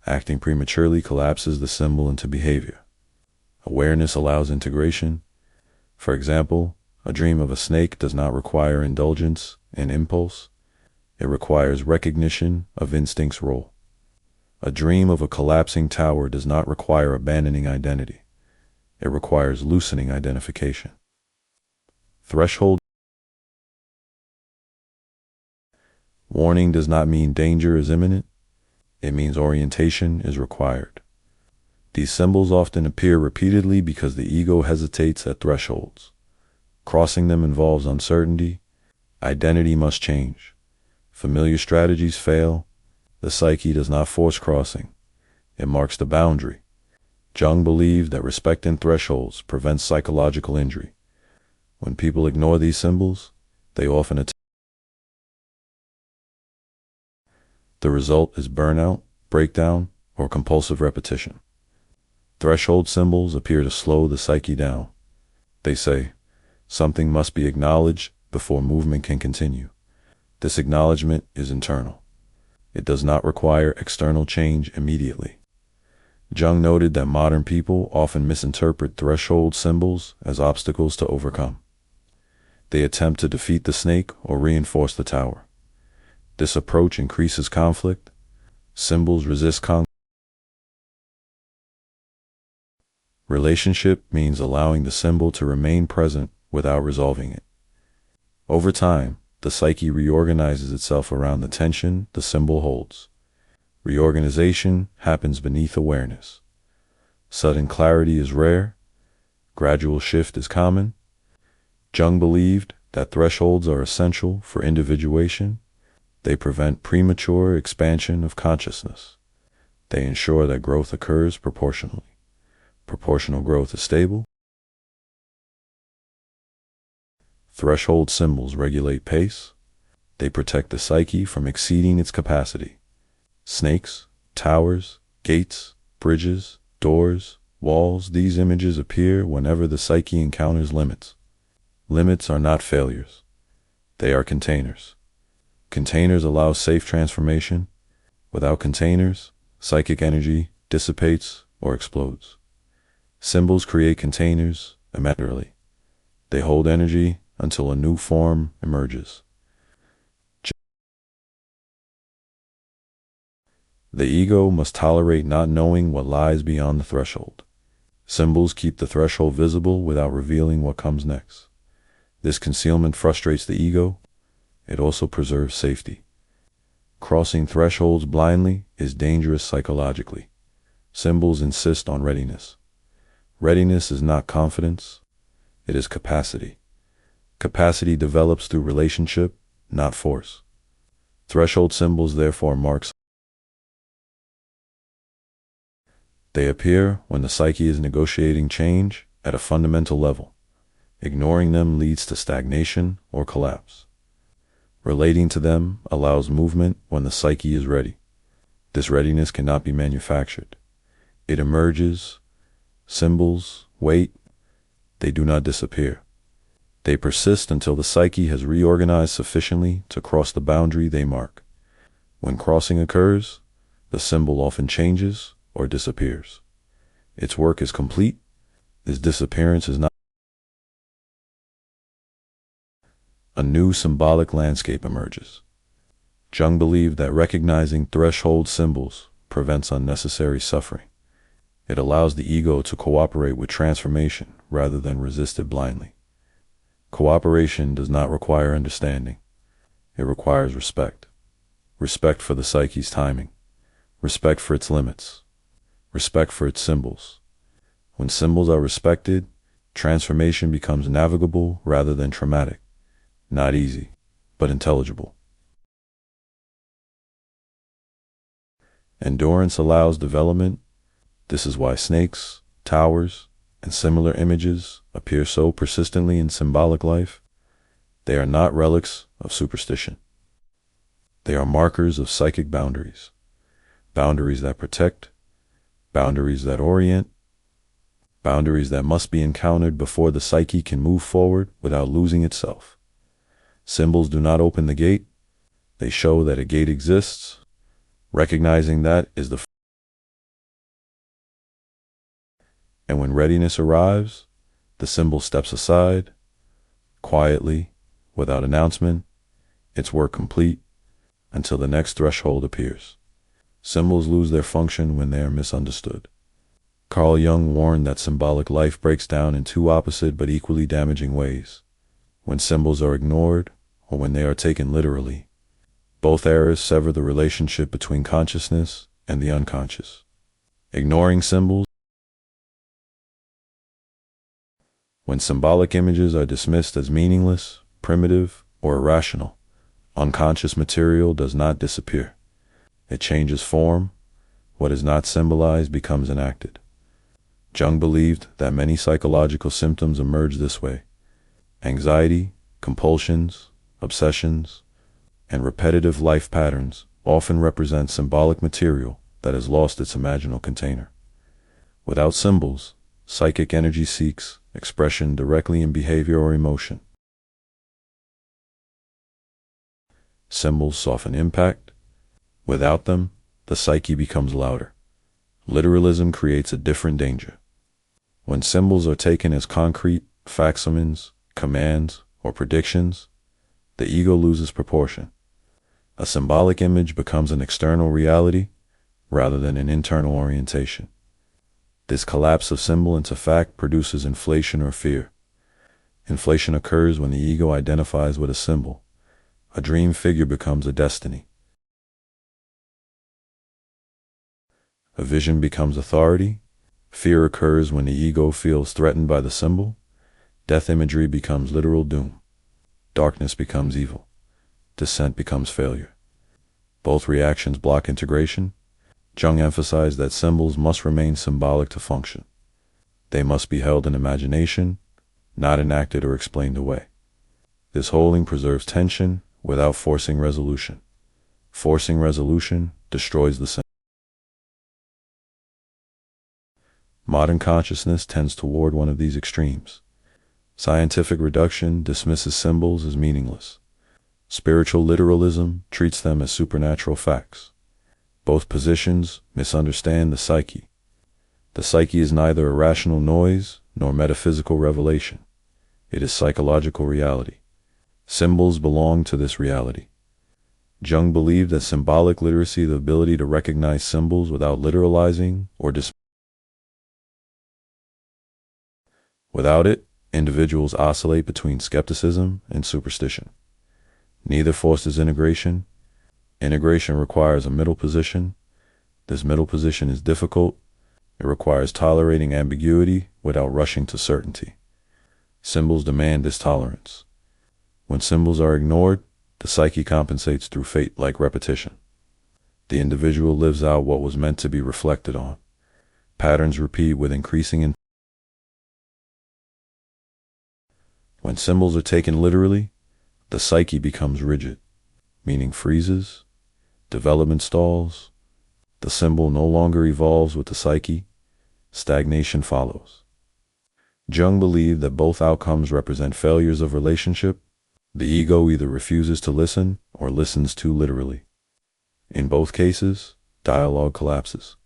Acting prematurely collapses the symbol into behavior. Awareness allows integration. For example, a dream of a snake does not require indulgence in impulse. It requires recognition of instinct's role. A dream of a collapsing tower does not require abandoning identity. It requires loosening identification. Threshold. Warning does not mean danger is imminent. It means orientation is required. These symbols often appear repeatedly because the ego hesitates at thresholds. Crossing them involves uncertainty. Identity must change. Familiar strategies fail. The psyche does not force crossing. It marks the boundary. Jung believed that respecting thresholds prevents psychological injury. When people ignore these symbols, they often attack. The result is burnout, breakdown, or compulsive repetition. Threshold symbols appear to slow the psyche down. They say, something must be acknowledged before movement can continue. This acknowledgement is internal. It does not require external change immediately. Jung noted that modern people often misinterpret threshold symbols as obstacles to overcome. They attempt to defeat the snake or reinforce the tower. This approach increases conflict. Symbols resist conflict. Relationship means allowing the symbol to remain present without resolving it. Over time, the psyche reorganizes itself around the tension the symbol holds. Reorganization happens beneath awareness. Sudden clarity is rare. Gradual shift is common. Jung believed that thresholds are essential for individuation. They prevent premature expansion of consciousness. They ensure that growth occurs proportionally. Proportional growth is stable. Threshold symbols regulate pace. They protect the psyche from exceeding its capacity. Snakes, towers, gates, bridges, doors, walls, these images appear whenever the psyche encounters limits. Limits are not failures. They are containers. Containers allow safe transformation. Without containers, Psychic energy dissipates or explodes. Symbols create containers immediately. They hold energy until a new form emerges. The ego must tolerate not knowing what lies beyond the threshold. Symbols keep the threshold visible without revealing what comes next. This concealment frustrates the ego. It also preserves safety. Crossing thresholds blindly is dangerous psychologically. Symbols insist on readiness. Readiness is not confidence. It is capacity. Capacity develops through relationship, not force. Threshold symbols therefore mark. They appear when the psyche is negotiating change at a fundamental level. Ignoring them leads to stagnation or collapse. Relating to them allows movement when the psyche is ready. This readiness cannot be manufactured. It emerges. Symbols wait. They do not disappear. They persist until the psyche has reorganized sufficiently to cross the boundary they mark. When crossing occurs, the symbol often changes or disappears. Its work is complete. This disappearance is not. A new symbolic landscape emerges. Jung believed that recognizing threshold symbols prevents unnecessary suffering. It allows the ego to cooperate with transformation rather than resist it blindly. Cooperation does not require understanding. It requires respect. Respect for the psyche's timing. Respect for its limits. Respect for its symbols. When symbols are respected, transformation becomes navigable rather than traumatic. Not easy, but intelligible. Endurance allows development. This is why snakes, towers, and similar images appear so persistently in symbolic life. They are not relics of superstition. They are markers of psychic boundaries. Boundaries that protect, boundaries that orient, boundaries that must be encountered before the psyche can move forward without losing itself. Symbols do not open the gate. They show that a gate exists. Recognizing that is the And when readiness arrives, the symbol steps aside, quietly, without announcement, its work complete, until the next threshold appears. Symbols lose their function when they are misunderstood. Carl Jung warned that symbolic life breaks down in two opposite but equally damaging ways: when symbols are ignored or when they are taken literally. Both errors sever the relationship between consciousness and the unconscious. Ignoring symbols. When symbolic images are dismissed as meaningless, primitive, or irrational, unconscious material does not disappear. It changes form. What is not symbolized becomes enacted. Jung believed that many psychological symptoms emerge this way. Anxiety, compulsions, obsessions, and repetitive life patterns often represent symbolic material that has lost its imaginal container. Without symbols, psychic energy seeks expression directly in behavior or emotion. Symbols soften impact. Without them, the psyche becomes louder. Literalism creates a different danger. When symbols are taken as concrete facsimines, commands, or predictions, the ego loses proportion. A symbolic image becomes an external reality rather than an internal orientation. This collapse of symbol into fact produces inflation or fear. Inflation occurs when the ego identifies with a symbol. A dream figure becomes a destiny. A vision becomes authority. Fear occurs when the ego feels threatened by the symbol. Death imagery becomes literal doom. Darkness becomes evil. Dissent becomes failure. Both reactions block integration. Jung emphasized that symbols must remain symbolic to function. They must be held in imagination, not enacted or explained away. This holding preserves tension without forcing resolution. Forcing resolution destroys the symbol. Modern consciousness tends toward one of these extremes. Scientific reduction dismisses symbols as meaningless. Spiritual literalism treats them as supernatural facts. Both positions misunderstand the psyche. The psyche is neither a rational noise nor metaphysical revelation. It is psychological reality. Symbols belong to this reality. Jung believed that symbolic literacy, the ability to recognize symbols without literalizing or without it, individuals oscillate between skepticism and superstition. Neither forces integration. Integration requires a middle position. This middle position is difficult. It requires tolerating ambiguity without rushing to certainty. Symbols demand this tolerance. When symbols are ignored, the psyche compensates through fate-like repetition. The individual lives out what was meant to be reflected on. Patterns repeat with increasing intensity. When symbols are taken literally, the psyche becomes rigid, meaning freezes, development stalls, the symbol no longer evolves with the psyche, stagnation follows. Jung believed that both outcomes represent failures of relationship. The ego either refuses to listen or listens too literally. In both cases, dialogue collapses.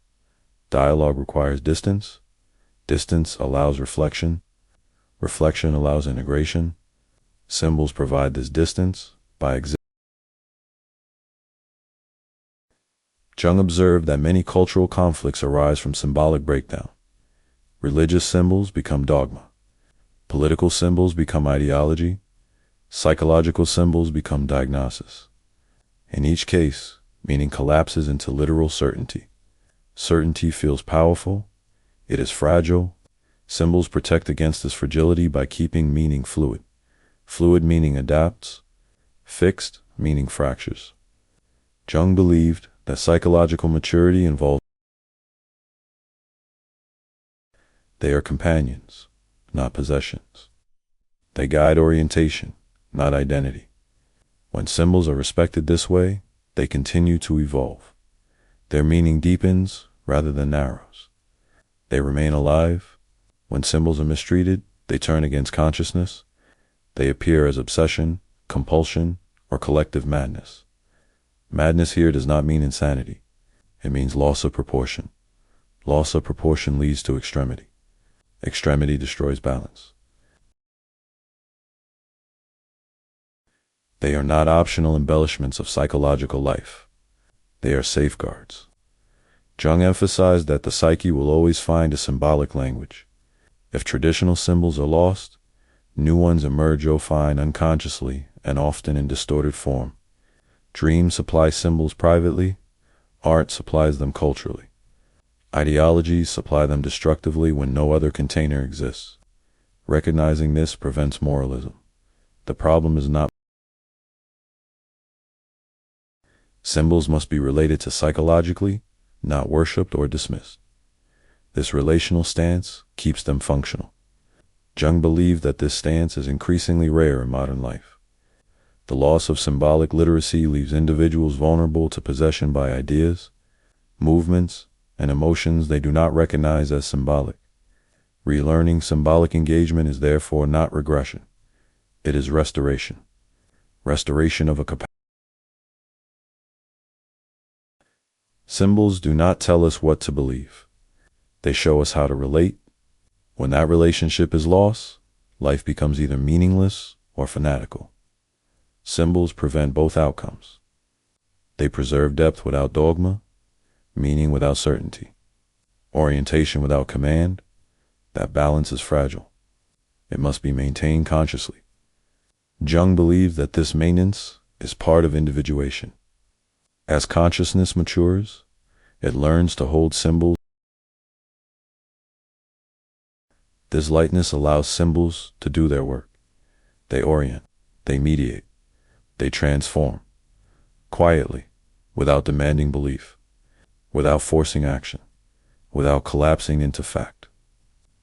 Dialogue requires distance. Distance allows reflection. Reflection allows integration. Symbols provide this distance by existing. Jung observed that many cultural conflicts arise from symbolic breakdown. Religious symbols become dogma. Political symbols become ideology. Psychological symbols become diagnosis. In each case, meaning collapses into literal certainty. Certainty feels powerful. It is fragile. Symbols protect against this fragility by keeping meaning fluid. Fluid meaning adapts. Fixed meaning fractures. Jung believed that psychological maturity involves. They are companions, not possessions. They guide orientation, not identity. When symbols are respected this way, they continue to evolve. Their meaning deepens rather than narrows. They remain alive. When symbols are mistreated, they turn against consciousness. They appear as obsession, compulsion, or collective madness. Madness here does not mean insanity. It means loss of proportion. Loss of proportion leads to extremity. Extremity destroys balance. They are not optional embellishments of psychological life. They are safeguards. Jung emphasized that the psyche will always find a symbolic language. If traditional symbols are lost, new ones emerge unconsciously and often in distorted form. Dreams supply symbols privately. Art supplies them culturally. Ideologies supply them destructively when no other container exists. Recognizing this prevents moralism. The problem is not. Symbols must be related to psychologically, not worshipped or dismissed. This relational stance keeps them functional. Jung believed that this stance is increasingly rare in modern life. The loss of symbolic literacy leaves individuals vulnerable to possession by ideas, movements, and emotions they do not recognize as symbolic. Relearning symbolic engagement is therefore not regression. It is restoration. Restoration of a capacity. Symbols do not tell us what to believe. They show us how to relate. When that relationship is lost, life becomes either meaningless or fanatical. Symbols prevent both outcomes. They preserve depth without dogma, meaning without certainty, orientation without command. That balance is fragile. It must be maintained consciously. Jung believed that this maintenance is part of individuation. As consciousness matures, it learns to hold symbols. This lightness allows symbols to do their work. They orient, they mediate, they transform, quietly, without demanding belief, without forcing action, without collapsing into fact.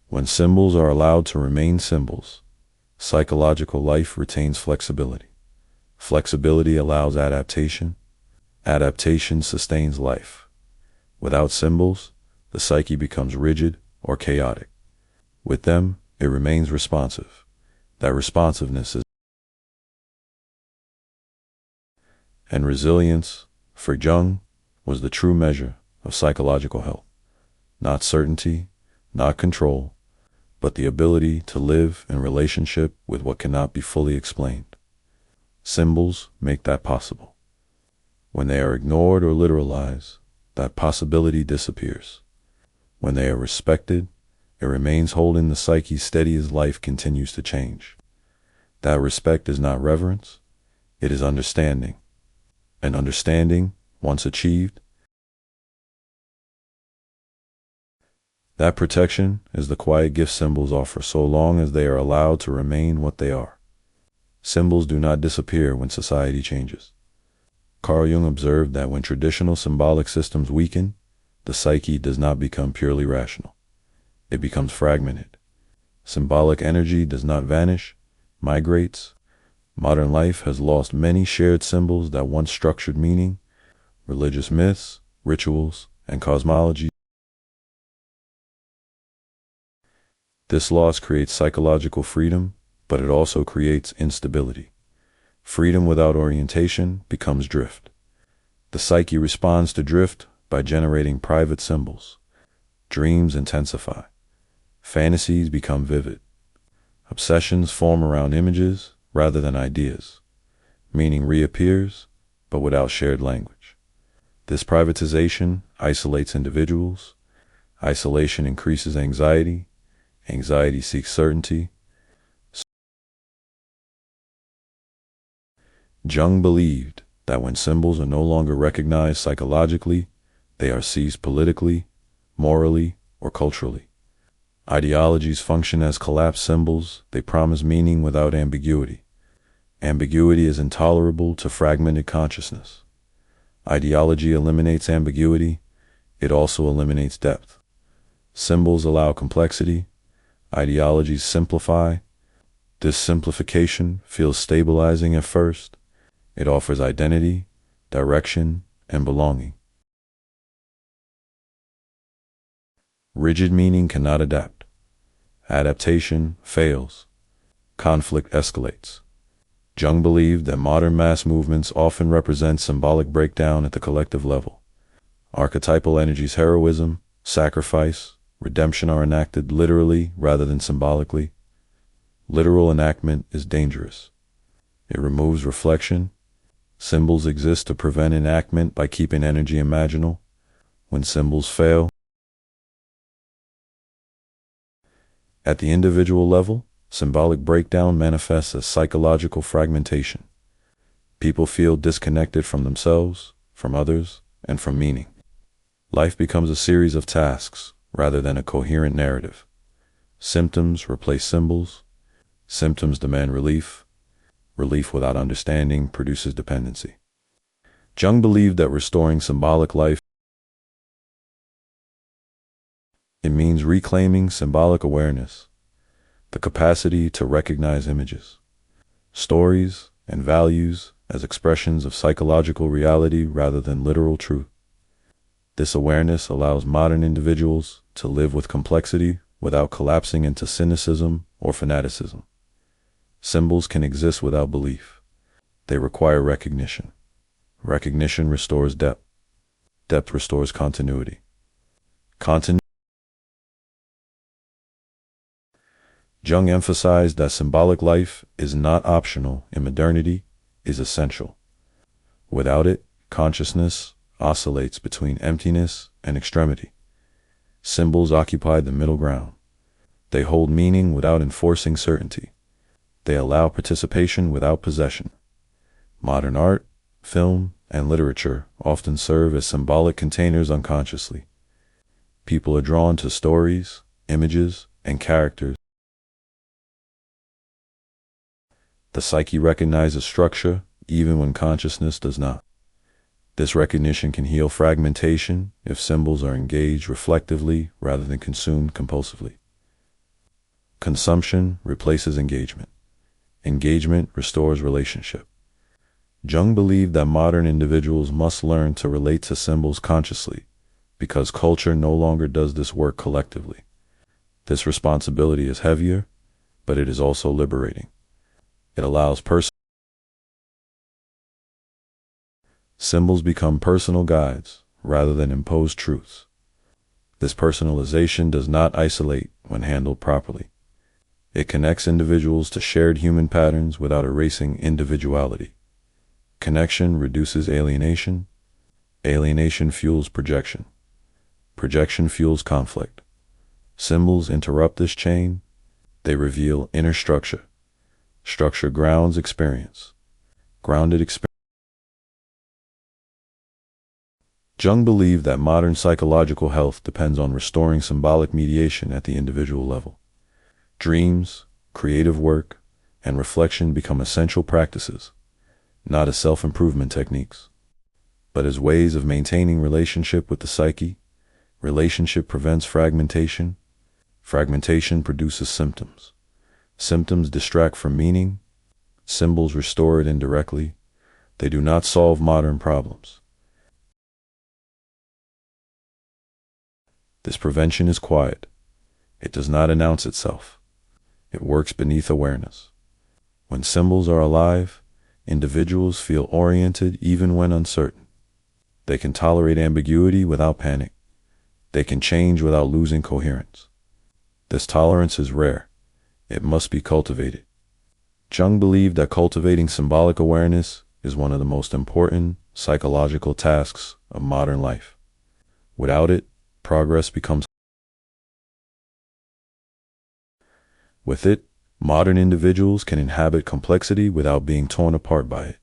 When symbols are allowed to remain symbols, psychological life retains flexibility. Flexibility allows adaptation. Adaptation sustains life. Without symbols, the psyche becomes rigid or chaotic. With them, it remains responsive. That responsiveness is. And resilience, for Jung, was the true measure of psychological health. Not certainty, not control, but the ability to live in relationship with what cannot be fully explained. Symbols make that possible. When they are ignored or literalized, that possibility disappears. When they are respected, it remains holding the psyche steady as life continues to change. That respect is not reverence, it is understanding. And understanding, once achieved, that protection is the quiet gift symbols offer so long as they are allowed to remain what they are. Symbols do not disappear when society changes. Carl Jung observed that when traditional symbolic systems weaken, the psyche does not become purely rational. It becomes fragmented. Symbolic energy does not vanish, migrates. Modern life has lost many shared symbols that once structured meaning, religious myths, rituals, and cosmology. This loss creates psychological freedom, but it also creates instability. Freedom without orientation becomes drift. The psyche responds to drift by generating private symbols. Dreams intensify. Fantasies become vivid. Obsessions form around images rather than ideas. Meaning reappears, but without shared language. This privatization isolates individuals. Isolation increases anxiety. Anxiety seeks certainty. Jung believed that when symbols are no longer recognized psychologically, they are seized politically, morally, or culturally. Ideologies function as collapsed symbols. They promise meaning without ambiguity. Ambiguity is intolerable to fragmented consciousness. Ideology eliminates ambiguity. It also eliminates depth. Symbols allow complexity. Ideologies simplify. This simplification feels stabilizing at first. It offers identity, direction, and belonging. Rigid meaning cannot adapt. Adaptation fails. Conflict escalates. Jung believed that modern mass movements often represent symbolic breakdown at the collective level. Archetypal energies, heroism, sacrifice, redemption are enacted literally rather than symbolically. Literal enactment is dangerous. It removes reflection. Symbols exist to prevent enactment by keeping energy imaginal. When symbols fail, at the individual level, symbolic breakdown manifests as psychological fragmentation. People feel disconnected from themselves, from others, and from meaning. Life becomes a series of tasks rather than a coherent narrative. Symptoms replace symbols. Symptoms demand relief. Relief without understanding produces dependency. Jung believed that restoring symbolic life, it means reclaiming symbolic awareness, the capacity to recognize images, stories, and values as expressions of psychological reality rather than literal truth. This awareness allows modern individuals to live with complexity without collapsing into cynicism or fanaticism. Symbols can exist without belief. They require recognition. Recognition restores depth. Depth restores continuity. Jung emphasized that symbolic life is not optional in modernity, is essential. Without it, consciousness oscillates between emptiness and extremity. Symbols occupy the middle ground. They hold meaning without enforcing certainty. They allow participation without possession. Modern art, film, and literature often serve as symbolic containers unconsciously. People are drawn to stories, images, and characters. The psyche recognizes structure even when consciousness does not. This recognition can heal fragmentation if symbols are engaged reflectively rather than consumed compulsively. Consumption replaces engagement. Engagement restores relationship. Jung believed that modern individuals must learn to relate to symbols consciously because culture no longer does this work collectively. This responsibility is heavier, but it is also liberating. It allows symbols become personal guides rather than imposed truths. This personalization does not isolate when handled properly. It connects individuals to shared human patterns without erasing individuality. Connection reduces alienation. Alienation fuels projection. Projection fuels conflict. Symbols interrupt this chain. They reveal inner structure. Structure grounds experience. Grounded experience. Jung believed that modern psychological health depends on restoring symbolic mediation at the individual level. Dreams, creative work, and reflection become essential practices, not as self-improvement techniques, but as ways of maintaining relationship with the psyche. Relationship prevents fragmentation. Fragmentation produces symptoms. Symptoms distract from meaning. Symbols restore it indirectly. They do not solve modern problems. This prevention is quiet. It does not announce itself. It works beneath awareness. When symbols are alive, individuals feel oriented even when uncertain. They can tolerate ambiguity without panic. They can change without losing coherence. This tolerance is rare. It must be cultivated. Jung believed that cultivating symbolic awareness is one of the most important psychological tasks of modern life. Without it, progress becomes. With it, modern individuals can inhabit complexity without being torn apart by it.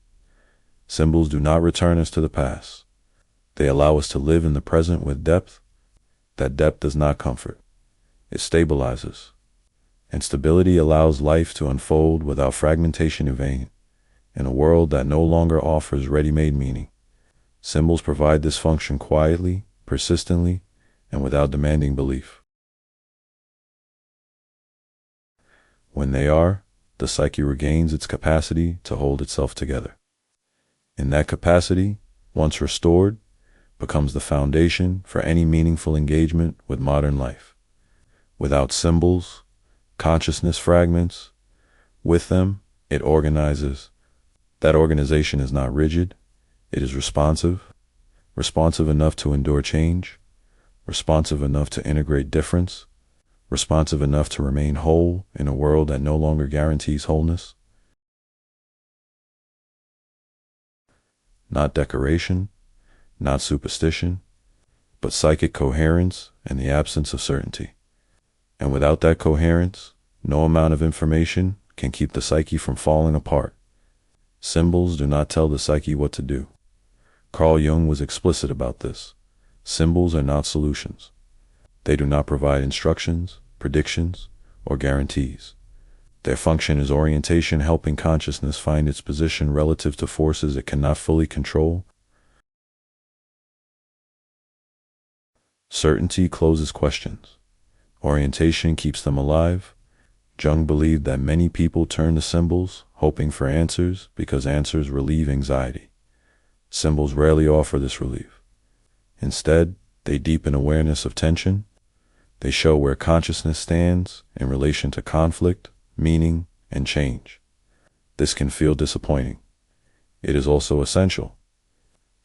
Symbols do not return us to the past. They allow us to live in the present with depth. That depth does not comfort. It stabilizes. And stability allows life to unfold without fragmentation in vain. In a world that no longer offers ready-made meaning, symbols provide this function quietly, persistently, and without demanding belief. When they are, the psyche regains its capacity to hold itself together. And that capacity, once restored, becomes the foundation for any meaningful engagement with modern life. Without symbols, consciousness fragments. With them, it organizes. That organization is not rigid. It is responsive. Responsive enough to endure change. Responsive enough to integrate difference. Responsive enough to remain whole in a world that no longer guarantees wholeness. Not decoration, not superstition, but psychic coherence and the absence of certainty. And without that coherence, no amount of information can keep the psyche from falling apart. Symbols do not tell the psyche what to do. Carl Jung was explicit about this. Symbols are not solutions. They do not provide instructions, predictions, or guarantees. Their function is orientation, helping consciousness find its position relative to forces it cannot fully control. Certainty closes questions. Orientation keeps them alive. Jung believed that many people turn to symbols, hoping for answers because answers relieve anxiety. Symbols rarely offer this relief. Instead, they deepen awareness of tension. They show where consciousness stands in relation to conflict, meaning, and change. This can feel disappointing. It is also essential.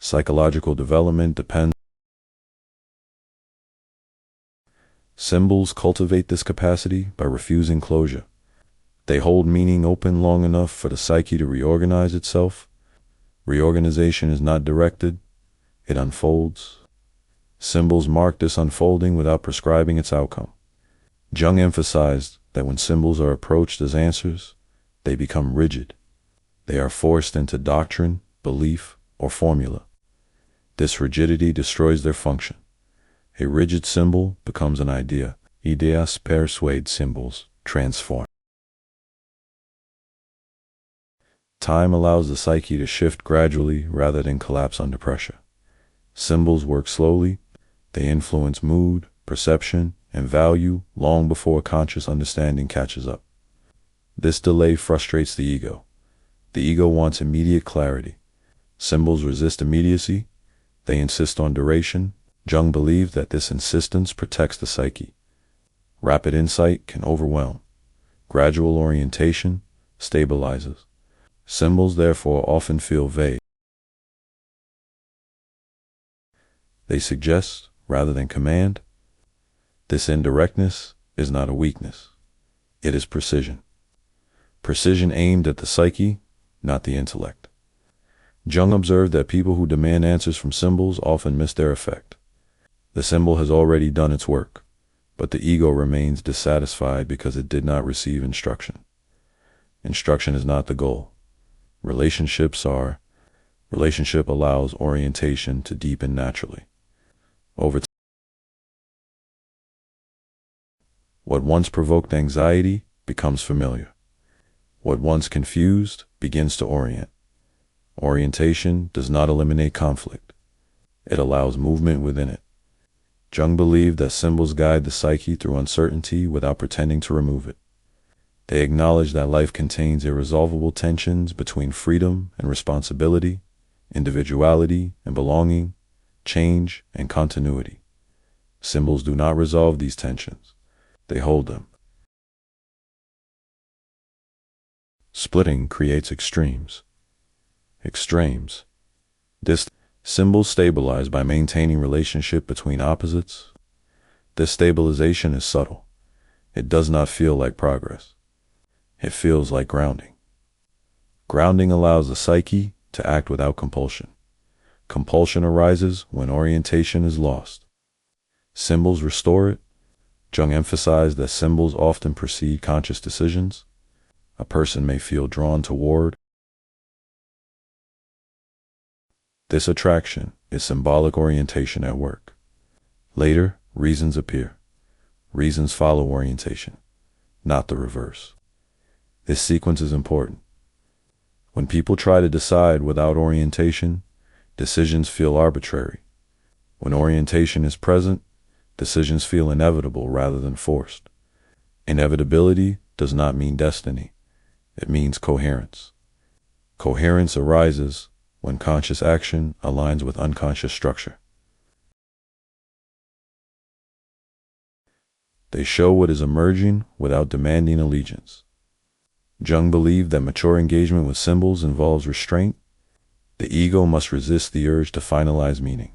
Psychological development depends. Symbols cultivate this capacity by refusing closure. They hold meaning open long enough for the psyche to reorganize itself. Reorganization is not directed. It unfolds. Symbols mark this unfolding without prescribing its outcome. Jung emphasized that when symbols are approached as answers, they become rigid. They are forced into doctrine, belief, or formula. This rigidity destroys their function. A rigid symbol becomes an idea. Ideas persuade, symbols transform. Time allows the psyche to shift gradually rather than collapse under pressure. Symbols work slowly. They influence mood, perception, and value long before conscious understanding catches up. This delay frustrates the ego. The ego wants immediate clarity. Symbols resist immediacy. They insist on duration. Jung believed that this insistence protects the psyche. Rapid insight can overwhelm. Gradual orientation stabilizes. Symbols therefore often feel vague. They suggest rather than command. This indirectness is not a weakness. It is precision. Precision aimed at the psyche, not the intellect. Jung observed that people who demand answers from symbols often miss their effect. The symbol has already done its work, but the ego remains dissatisfied because it did not receive instruction. Instruction is not the goal. Relationship allows orientation to deepen naturally. Over time, what once provoked anxiety becomes familiar. What once confused begins to orient. Orientation does not eliminate conflict. It allows movement within it. Jung believed that symbols guide the psyche through uncertainty without pretending to remove it. They acknowledge that life contains irresolvable tensions between freedom and responsibility, individuality and belonging, change and continuity. Symbols do not resolve these tensions. They hold them. Splitting creates extremes. Symbols stabilize by maintaining relationship between opposites. This stabilization is subtle. It does not feel like progress. It feels like grounding. Grounding allows the psyche to act without compulsion. Compulsion arises when orientation is lost. Symbols restore it. Jung emphasized that symbols often precede conscious decisions. A person may feel drawn toward. This attraction is symbolic orientation at work. Later, reasons appear. Reasons follow orientation, not the reverse. This sequence is important. When people try to decide without orientation, decisions feel arbitrary. When orientation is present, decisions feel inevitable rather than forced. Inevitability does not mean destiny. It means coherence. Coherence arises when conscious action aligns with unconscious structure. They show what is emerging without demanding allegiance. Jung believed that mature engagement with symbols involves restraint. The ego must resist the urge to finalize meaning.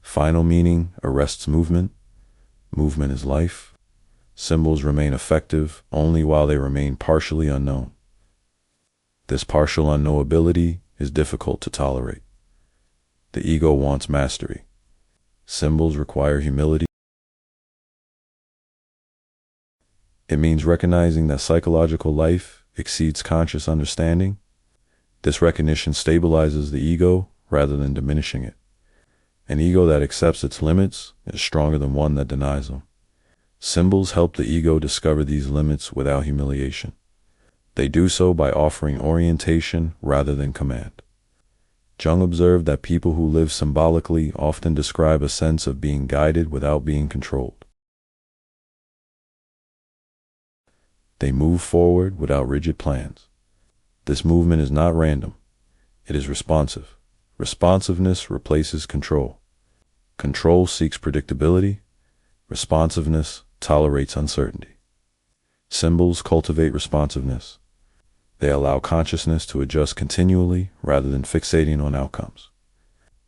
Final meaning arrests movement. Movement is life. Symbols remain effective only while they remain partially unknown. This partial unknowability is difficult to tolerate. The ego wants mastery. Symbols require humility. It means recognizing that psychological life exceeds conscious understanding. This recognition stabilizes the ego rather than diminishing it. An ego that accepts its limits is stronger than one that denies them. Symbols help the ego discover these limits without humiliation. They do so by offering orientation rather than command. Jung observed that people who live symbolically often describe a sense of being guided without being controlled. They move forward without rigid plans. This movement is not random. It is responsive. Responsiveness replaces control. Control seeks predictability. Responsiveness tolerates uncertainty. Symbols cultivate responsiveness. They allow consciousness to adjust continually rather than fixating on outcomes.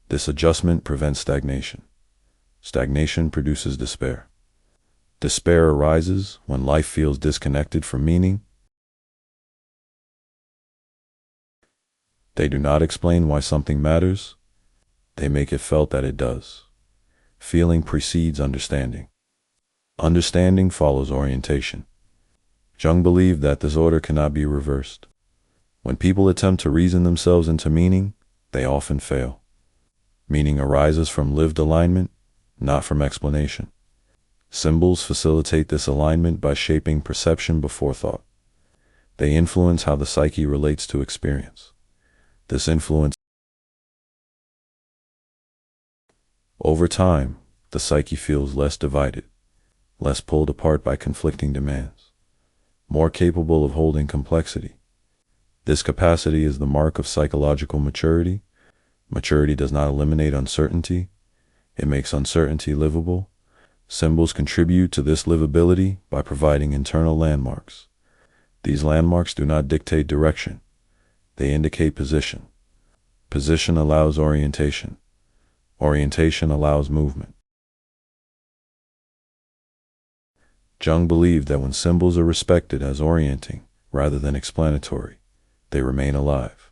This adjustment prevents stagnation. Stagnation produces despair. Despair arises when life feels disconnected from meaning. They do not explain why something matters. They make it felt that it does. Feeling precedes understanding. Understanding follows orientation. Jung believed that this order cannot be reversed. When people attempt to reason themselves into meaning, they often fail. Meaning arises from lived alignment, not from explanation. Symbols facilitate this alignment by shaping perception before thought. They influence how the psyche relates to experience. This influence. Over time, the psyche feels less divided, less pulled apart by conflicting demands, more capable of holding complexity. This capacity is the mark of psychological maturity. Maturity does not eliminate uncertainty. It makes uncertainty livable. Symbols contribute to this livability by providing internal landmarks. These landmarks do not dictate direction. They indicate position. Position allows orientation. Orientation allows movement. Jung believed that when symbols are respected as orienting rather than explanatory, they remain alive.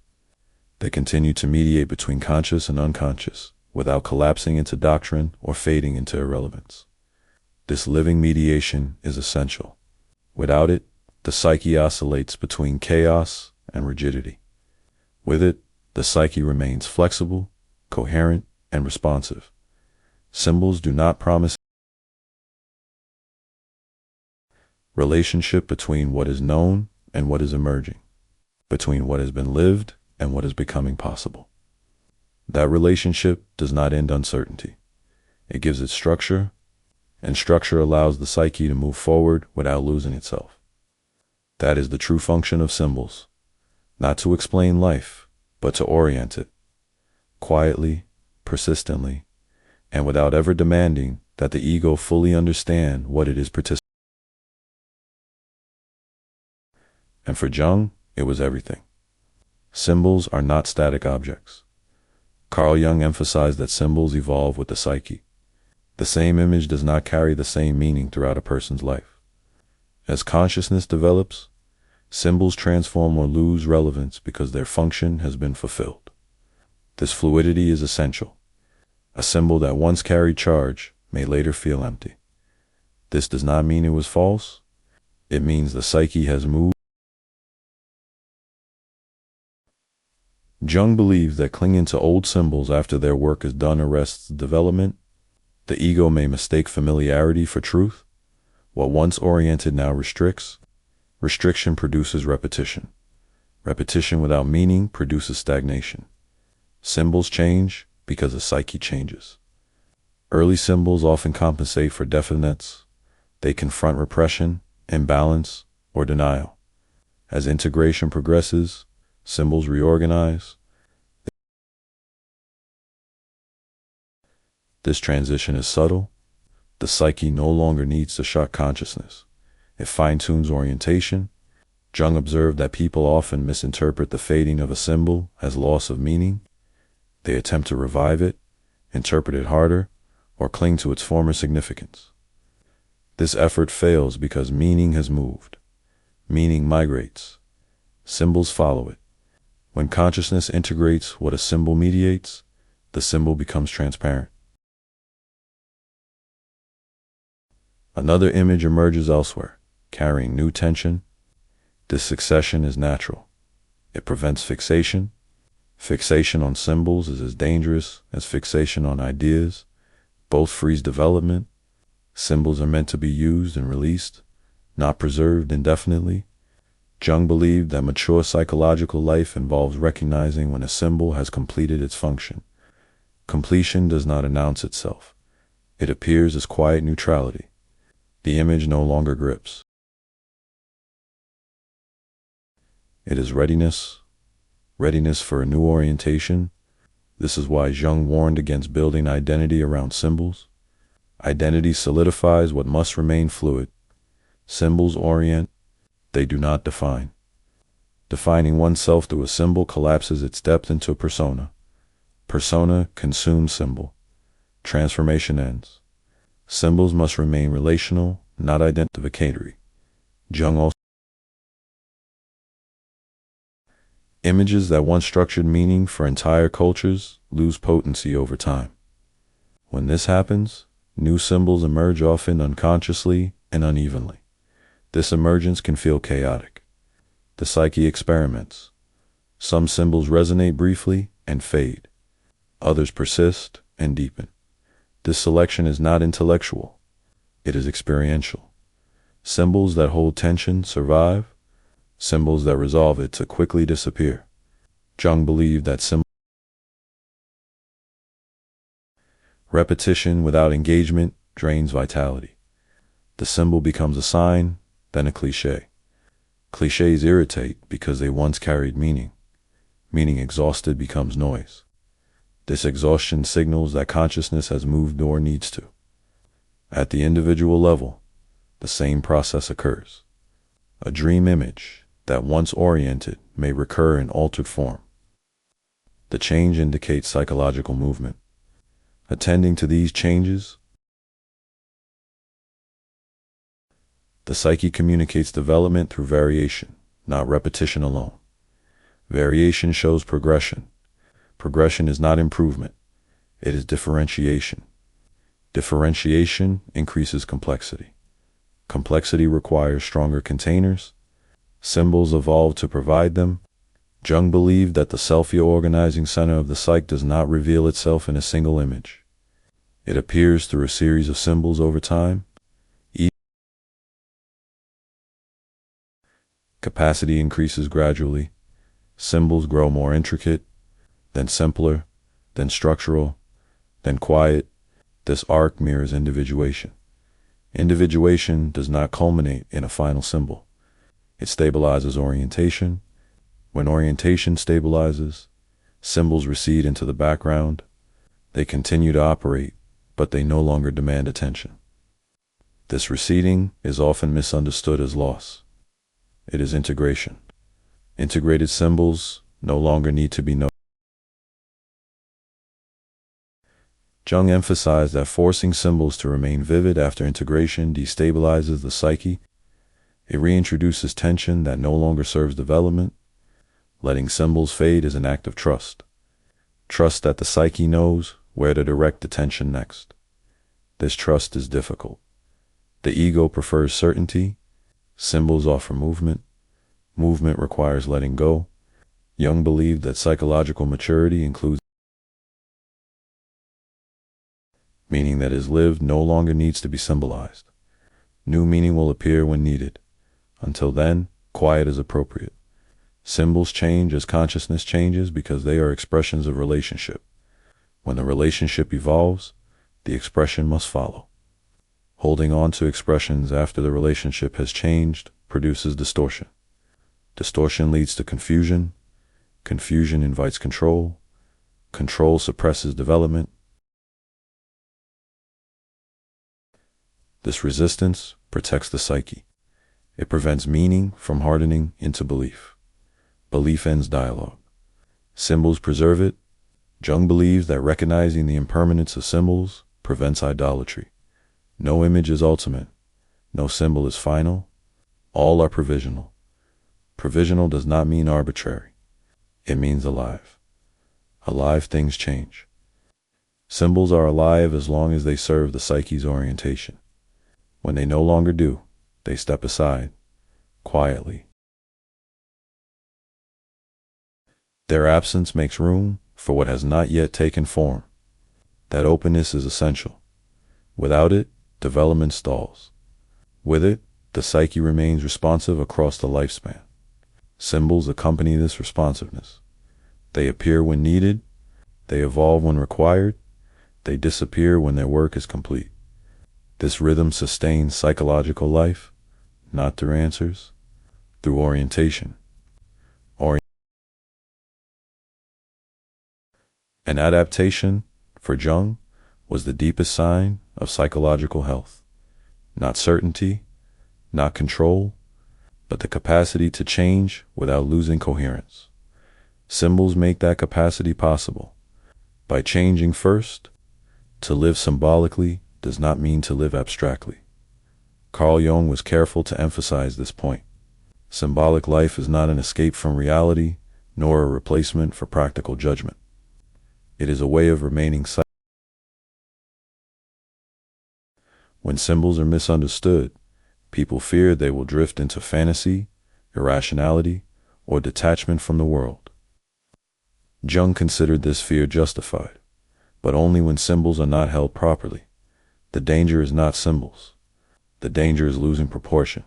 They continue to mediate between conscious and unconscious without collapsing into doctrine or fading into irrelevance. This living mediation is essential. Without it, the psyche oscillates between chaos and rigidity. With it, the psyche remains flexible, coherent, and responsive. Symbols do not promise relationship between what is known and what is emerging, between what has been lived and what is becoming possible. That relationship does not end uncertainty. It gives it structure, and structure allows the psyche to move forward without losing itself. That is the true function of symbols, not to explain life, but to orient it, quietly, persistently, and without ever demanding that the ego fully understand what it is participating. And for Jung, it was everything. Symbols are not static objects. Carl Jung emphasized that symbols evolve with the psyche. The same image does not carry the same meaning throughout a person's life. As consciousness develops, symbols transform or lose relevance because their function has been fulfilled. This fluidity is essential. A symbol that once carried charge may later feel empty. This does not mean it was false. It means the psyche has moved. Jung believes that clinging to old symbols after their work is done arrests development. The ego may mistake familiarity for truth. What once oriented now restricts. Restriction produces repetition. Repetition without meaning produces stagnation. Symbols change because the psyche changes. Early symbols often compensate for deficits. They confront repression, imbalance, or denial. As integration progresses, symbols reorganize. This transition is subtle. The psyche no longer needs to shock consciousness. It fine-tunes orientation. Jung observed that people often misinterpret the fading of a symbol as loss of meaning. They attempt to revive it, interpret it harder, or cling to its former significance. This effort fails because meaning has moved. Meaning migrates. Symbols follow it. When consciousness integrates what a symbol mediates, the symbol becomes transparent. Another image emerges elsewhere, carrying new tension. This succession is natural. It prevents fixation. Fixation on symbols is as dangerous as fixation on ideas. Both freeze development. Symbols are meant to be used and released, not preserved indefinitely. Jung believed that mature psychological life involves recognizing when a symbol has completed its function. Completion does not announce itself. It appears as quiet neutrality. The image no longer grips. It is readiness for a new orientation. This is why Jung warned against building identity around symbols. Identity solidifies what must remain fluid. Symbols orient, they do not define. Defining oneself through a symbol collapses its depth into a persona. Persona consumes symbol. Transformation ends. Symbols must remain relational, not identificatory. Jung also images that once structured meaning for entire cultures lose potency over time. When this happens, new symbols emerge often unconsciously and unevenly. This emergence can feel chaotic. The psyche experiments. Some symbols resonate briefly and fade. Others persist and deepen. This selection is not intellectual. It is experiential. Symbols that hold tension survive. Symbols that resolve it to quickly disappear. Jung believed that repetition without engagement drains vitality. The symbol becomes a sign, then a cliché. Clichés irritate because they once carried meaning. Meaning exhausted becomes noise. This exhaustion signals that consciousness has moved or needs to. At the individual level, the same process occurs. A dream image that once oriented may recur in altered form. The change indicates psychological movement. Attending to these changes, the psyche communicates development through variation, not repetition alone. Variation shows progression. Progression is not improvement, it is differentiation. Differentiation increases complexity. Complexity requires stronger containers. Symbols evolve to provide them. Jung believed that the self-organizing center of the psyche does not reveal itself in a single image. It appears through a series of symbols over time. Capacity increases gradually. Symbols grow more intricate, then simpler, then structural, then quiet. This arc mirrors individuation. Individuation does not culminate in a final symbol. It stabilizes orientation. When orientation stabilizes, symbols recede into the background. They continue to operate, but they no longer demand attention. This receding is often misunderstood as loss. It is integration. Integrated symbols no longer need to be noticed. Jung emphasized that forcing symbols to remain vivid after integration destabilizes the psyche. It reintroduces tension that no longer serves development. Letting symbols fade is an act of trust. Trust that the psyche knows where to direct attention next. This trust is difficult. The ego prefers certainty. Symbols offer movement. Movement requires letting go. Jung believed that psychological maturity includes meaning that is lived no longer needs to be symbolized. New meaning will appear when needed. Until then, quiet is appropriate. Symbols change as consciousness changes because they are expressions of relationship. When the relationship evolves, the expression must follow. Holding on to expressions after the relationship has changed produces distortion. Distortion leads to confusion. Confusion invites control. Control suppresses development. This resistance protects the psyche. It prevents meaning from hardening into belief. Belief ends dialogue. Symbols preserve it. Jung believes that recognizing the impermanence of symbols prevents idolatry. No image is ultimate. No symbol is final. All are provisional. Provisional does not mean arbitrary. It means alive. Alive things change. Symbols are alive as long as they serve the psyche's orientation. When they no longer do, they step aside, quietly. Their absence makes room for what has not yet taken form. That openness is essential. Without it, development stalls. With it, the psyche remains responsive across the lifespan. Symbols accompany this responsiveness. They appear when needed. They evolve when required. They disappear when their work is complete. This rhythm sustains psychological life, not through answers, through orientation. An adaptation, for Jung, was the deepest sign of psychological health. Not certainty, not control, but the capacity to change without losing coherence. Symbols make that capacity possible. By changing first, to live symbolically does not mean to live abstractly. Carl Jung was careful to emphasize this point. Symbolic life is not an escape from reality, nor a replacement for practical judgment. It is a way of remaining silent. When symbols are misunderstood, people fear they will drift into fantasy, irrationality, or detachment from the world. Jung considered this fear justified, but only when symbols are not held properly. The danger is not symbols. The danger is losing proportion.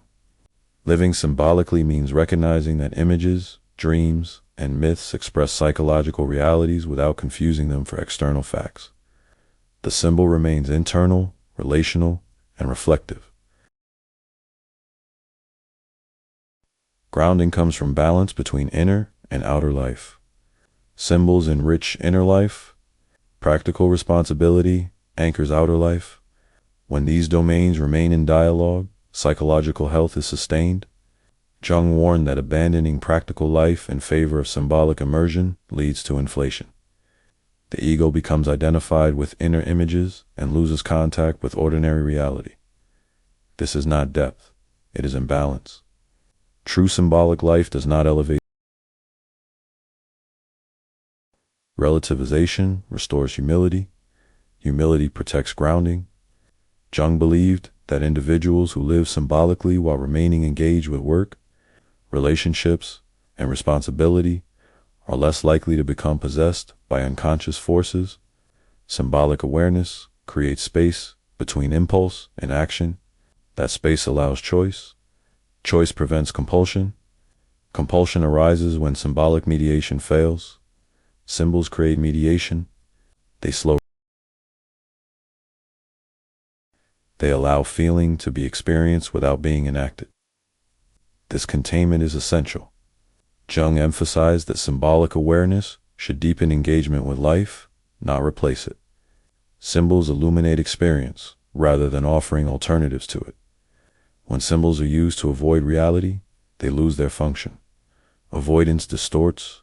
Living symbolically means recognizing that images, dreams, and myths express psychological realities without confusing them for external facts. The symbol remains internal, relational, and reflective. Grounding comes from balance between inner and outer life. Symbols enrich inner life. Practical responsibility anchors outer life. When these domains remain in dialogue, psychological health is sustained. Jung warned that abandoning practical life in favor of symbolic immersion leads to inflation. The ego becomes identified with inner images and loses contact with ordinary reality. This is not depth, it is imbalance. True symbolic life does not elevate. Relativization restores humility. Humility protects grounding. Jung believed that individuals who live symbolically while remaining engaged with work, relationships, and responsibility are less likely to become possessed by unconscious forces. Symbolic awareness creates space between impulse and action. That space allows choice. Choice prevents compulsion. Compulsion arises when symbolic mediation fails. Symbols create mediation. They allow feeling to be experienced without being enacted. This containment is essential. Jung emphasized that symbolic awareness should deepen engagement with life, not replace it. Symbols illuminate experience rather than offering alternatives to it. When symbols are used to avoid reality, they lose their function. Avoidance distorts.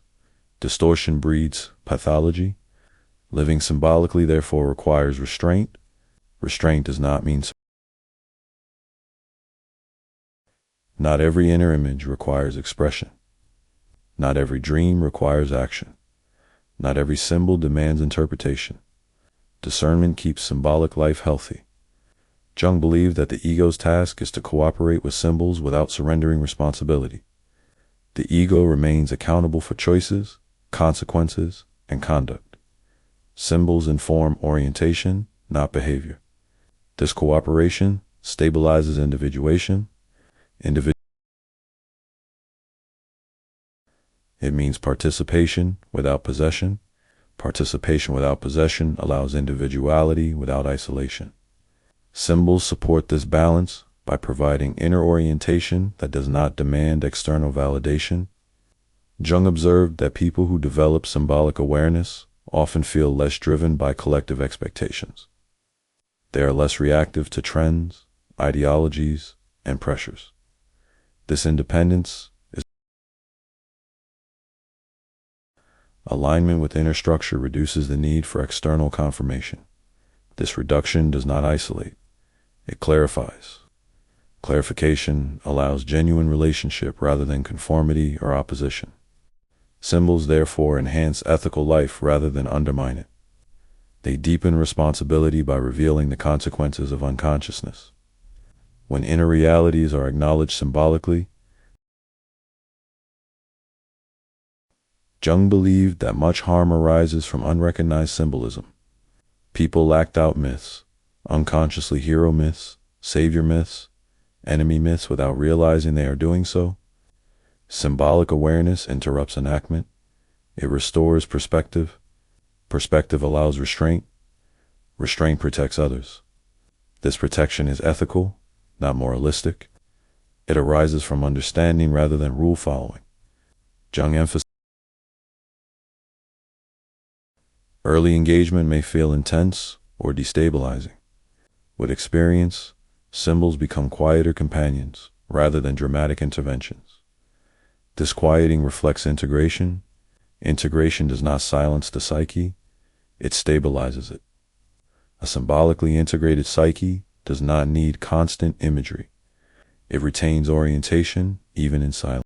Distortion breeds pathology. Living symbolically therefore requires restraint. Restraint does not mean. Not every inner image requires expression. Not every dream requires action. Not every symbol demands interpretation. Discernment keeps symbolic life healthy. Jung believed that the ego's task is to cooperate with symbols without surrendering responsibility. The ego remains accountable for choices, consequences, and conduct. Symbols inform orientation, not behavior. This cooperation stabilizes individuation. It means participation without possession. Participation without possession allows individuality without isolation. Symbols support this balance by providing inner orientation that does not demand external validation. Jung observed that people who develop symbolic awareness often feel less driven by collective expectations. They are less reactive to trends, ideologies, and pressures. This independence is alignment with inner structure reduces the need for external confirmation. This reduction does not isolate, it clarifies. Clarification allows genuine relationship rather than conformity or opposition. Symbols therefore enhance ethical life rather than undermine it. They deepen responsibility by revealing the consequences of unconsciousness. When inner realities are acknowledged symbolically, Jung believed that much harm arises from unrecognized symbolism. People act out myths, unconsciously hero myths, savior myths, enemy myths without realizing they are doing so. Symbolic awareness interrupts enactment. It restores perspective. Perspective allows restraint. Restraint protects others. This protection is ethical, not moralistic. It arises from understanding rather than rule following. Jung emphasized early engagement may feel intense or destabilizing. With experience, symbols become quieter companions rather than dramatic interventions. This quieting reflects integration. Integration does not silence the psyche, it stabilizes it. A symbolically integrated psyche does not need constant imagery. It retains orientation even in silence.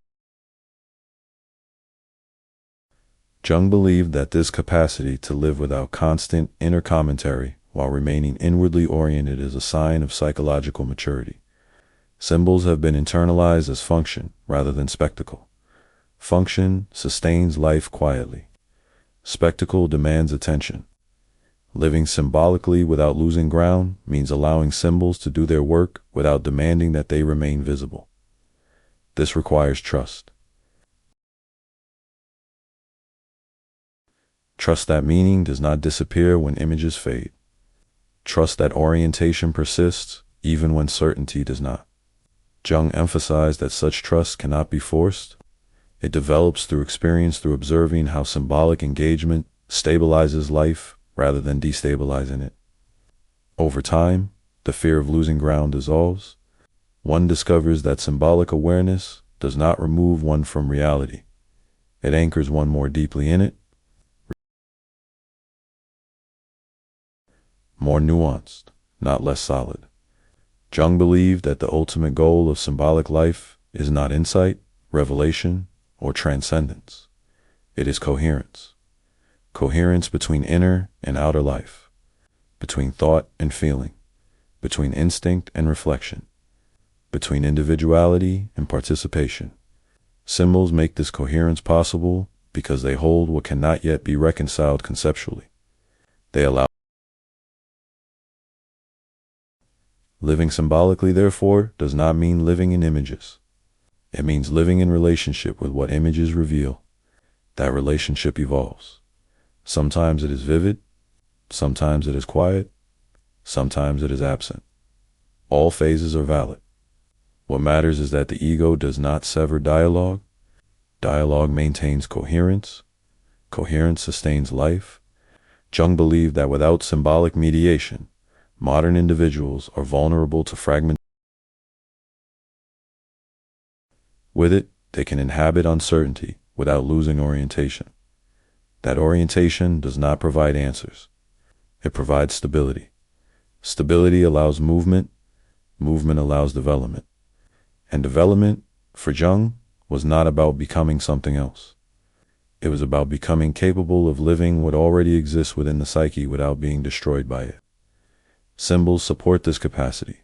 Jung believed that this capacity to live without constant inner commentary while remaining inwardly oriented is a sign of psychological maturity. Symbols have been internalized as function rather than spectacle. Function sustains life quietly. Spectacle demands attention. Living symbolically without losing ground means allowing symbols to do their work without demanding that they remain visible. This requires trust. Trust that meaning does not disappear when images fade. Trust that orientation persists even when certainty does not. Jung emphasized that such trust cannot be forced. It develops through experience, through observing how symbolic engagement stabilizes life rather than destabilizing it. Over time, the fear of losing ground dissolves. One discovers that symbolic awareness does not remove one from reality. It anchors one more deeply in it. more nuanced, not less solid. Jung believed that the ultimate goal of symbolic life is not insight, revelation, or transcendence. It is coherence. Coherence between inner and outer life, between thought and feeling, between instinct and reflection, between individuality and participation. Symbols make this coherence possible because they hold what cannot yet be reconciled conceptually. They allow living symbolically, therefore, does not mean living in images. It means living in relationship with what images reveal. That relationship evolves. Sometimes it is vivid, sometimes it is quiet, sometimes it is absent. All phases are valid. What matters is that the ego does not sever dialogue. Dialogue maintains coherence. Coherence sustains life. Jung believed that without symbolic mediation, modern individuals are vulnerable to fragmentation. With it, they can inhabit uncertainty without losing orientation. That orientation does not provide answers. It provides stability. Stability allows movement. Movement allows development. And development, for Jung, was not about becoming something else. It was about becoming capable of living what already exists within the psyche without being destroyed by it. Symbols support this capacity,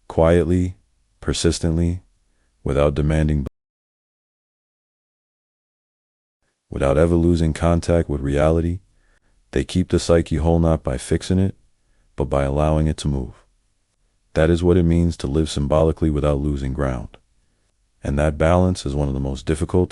quietly, persistently, without demanding, without ever losing contact with reality. They keep the psyche whole not by fixing it, but by allowing it to move. That is what it means to live symbolically without losing ground. And that balance is one of the most difficult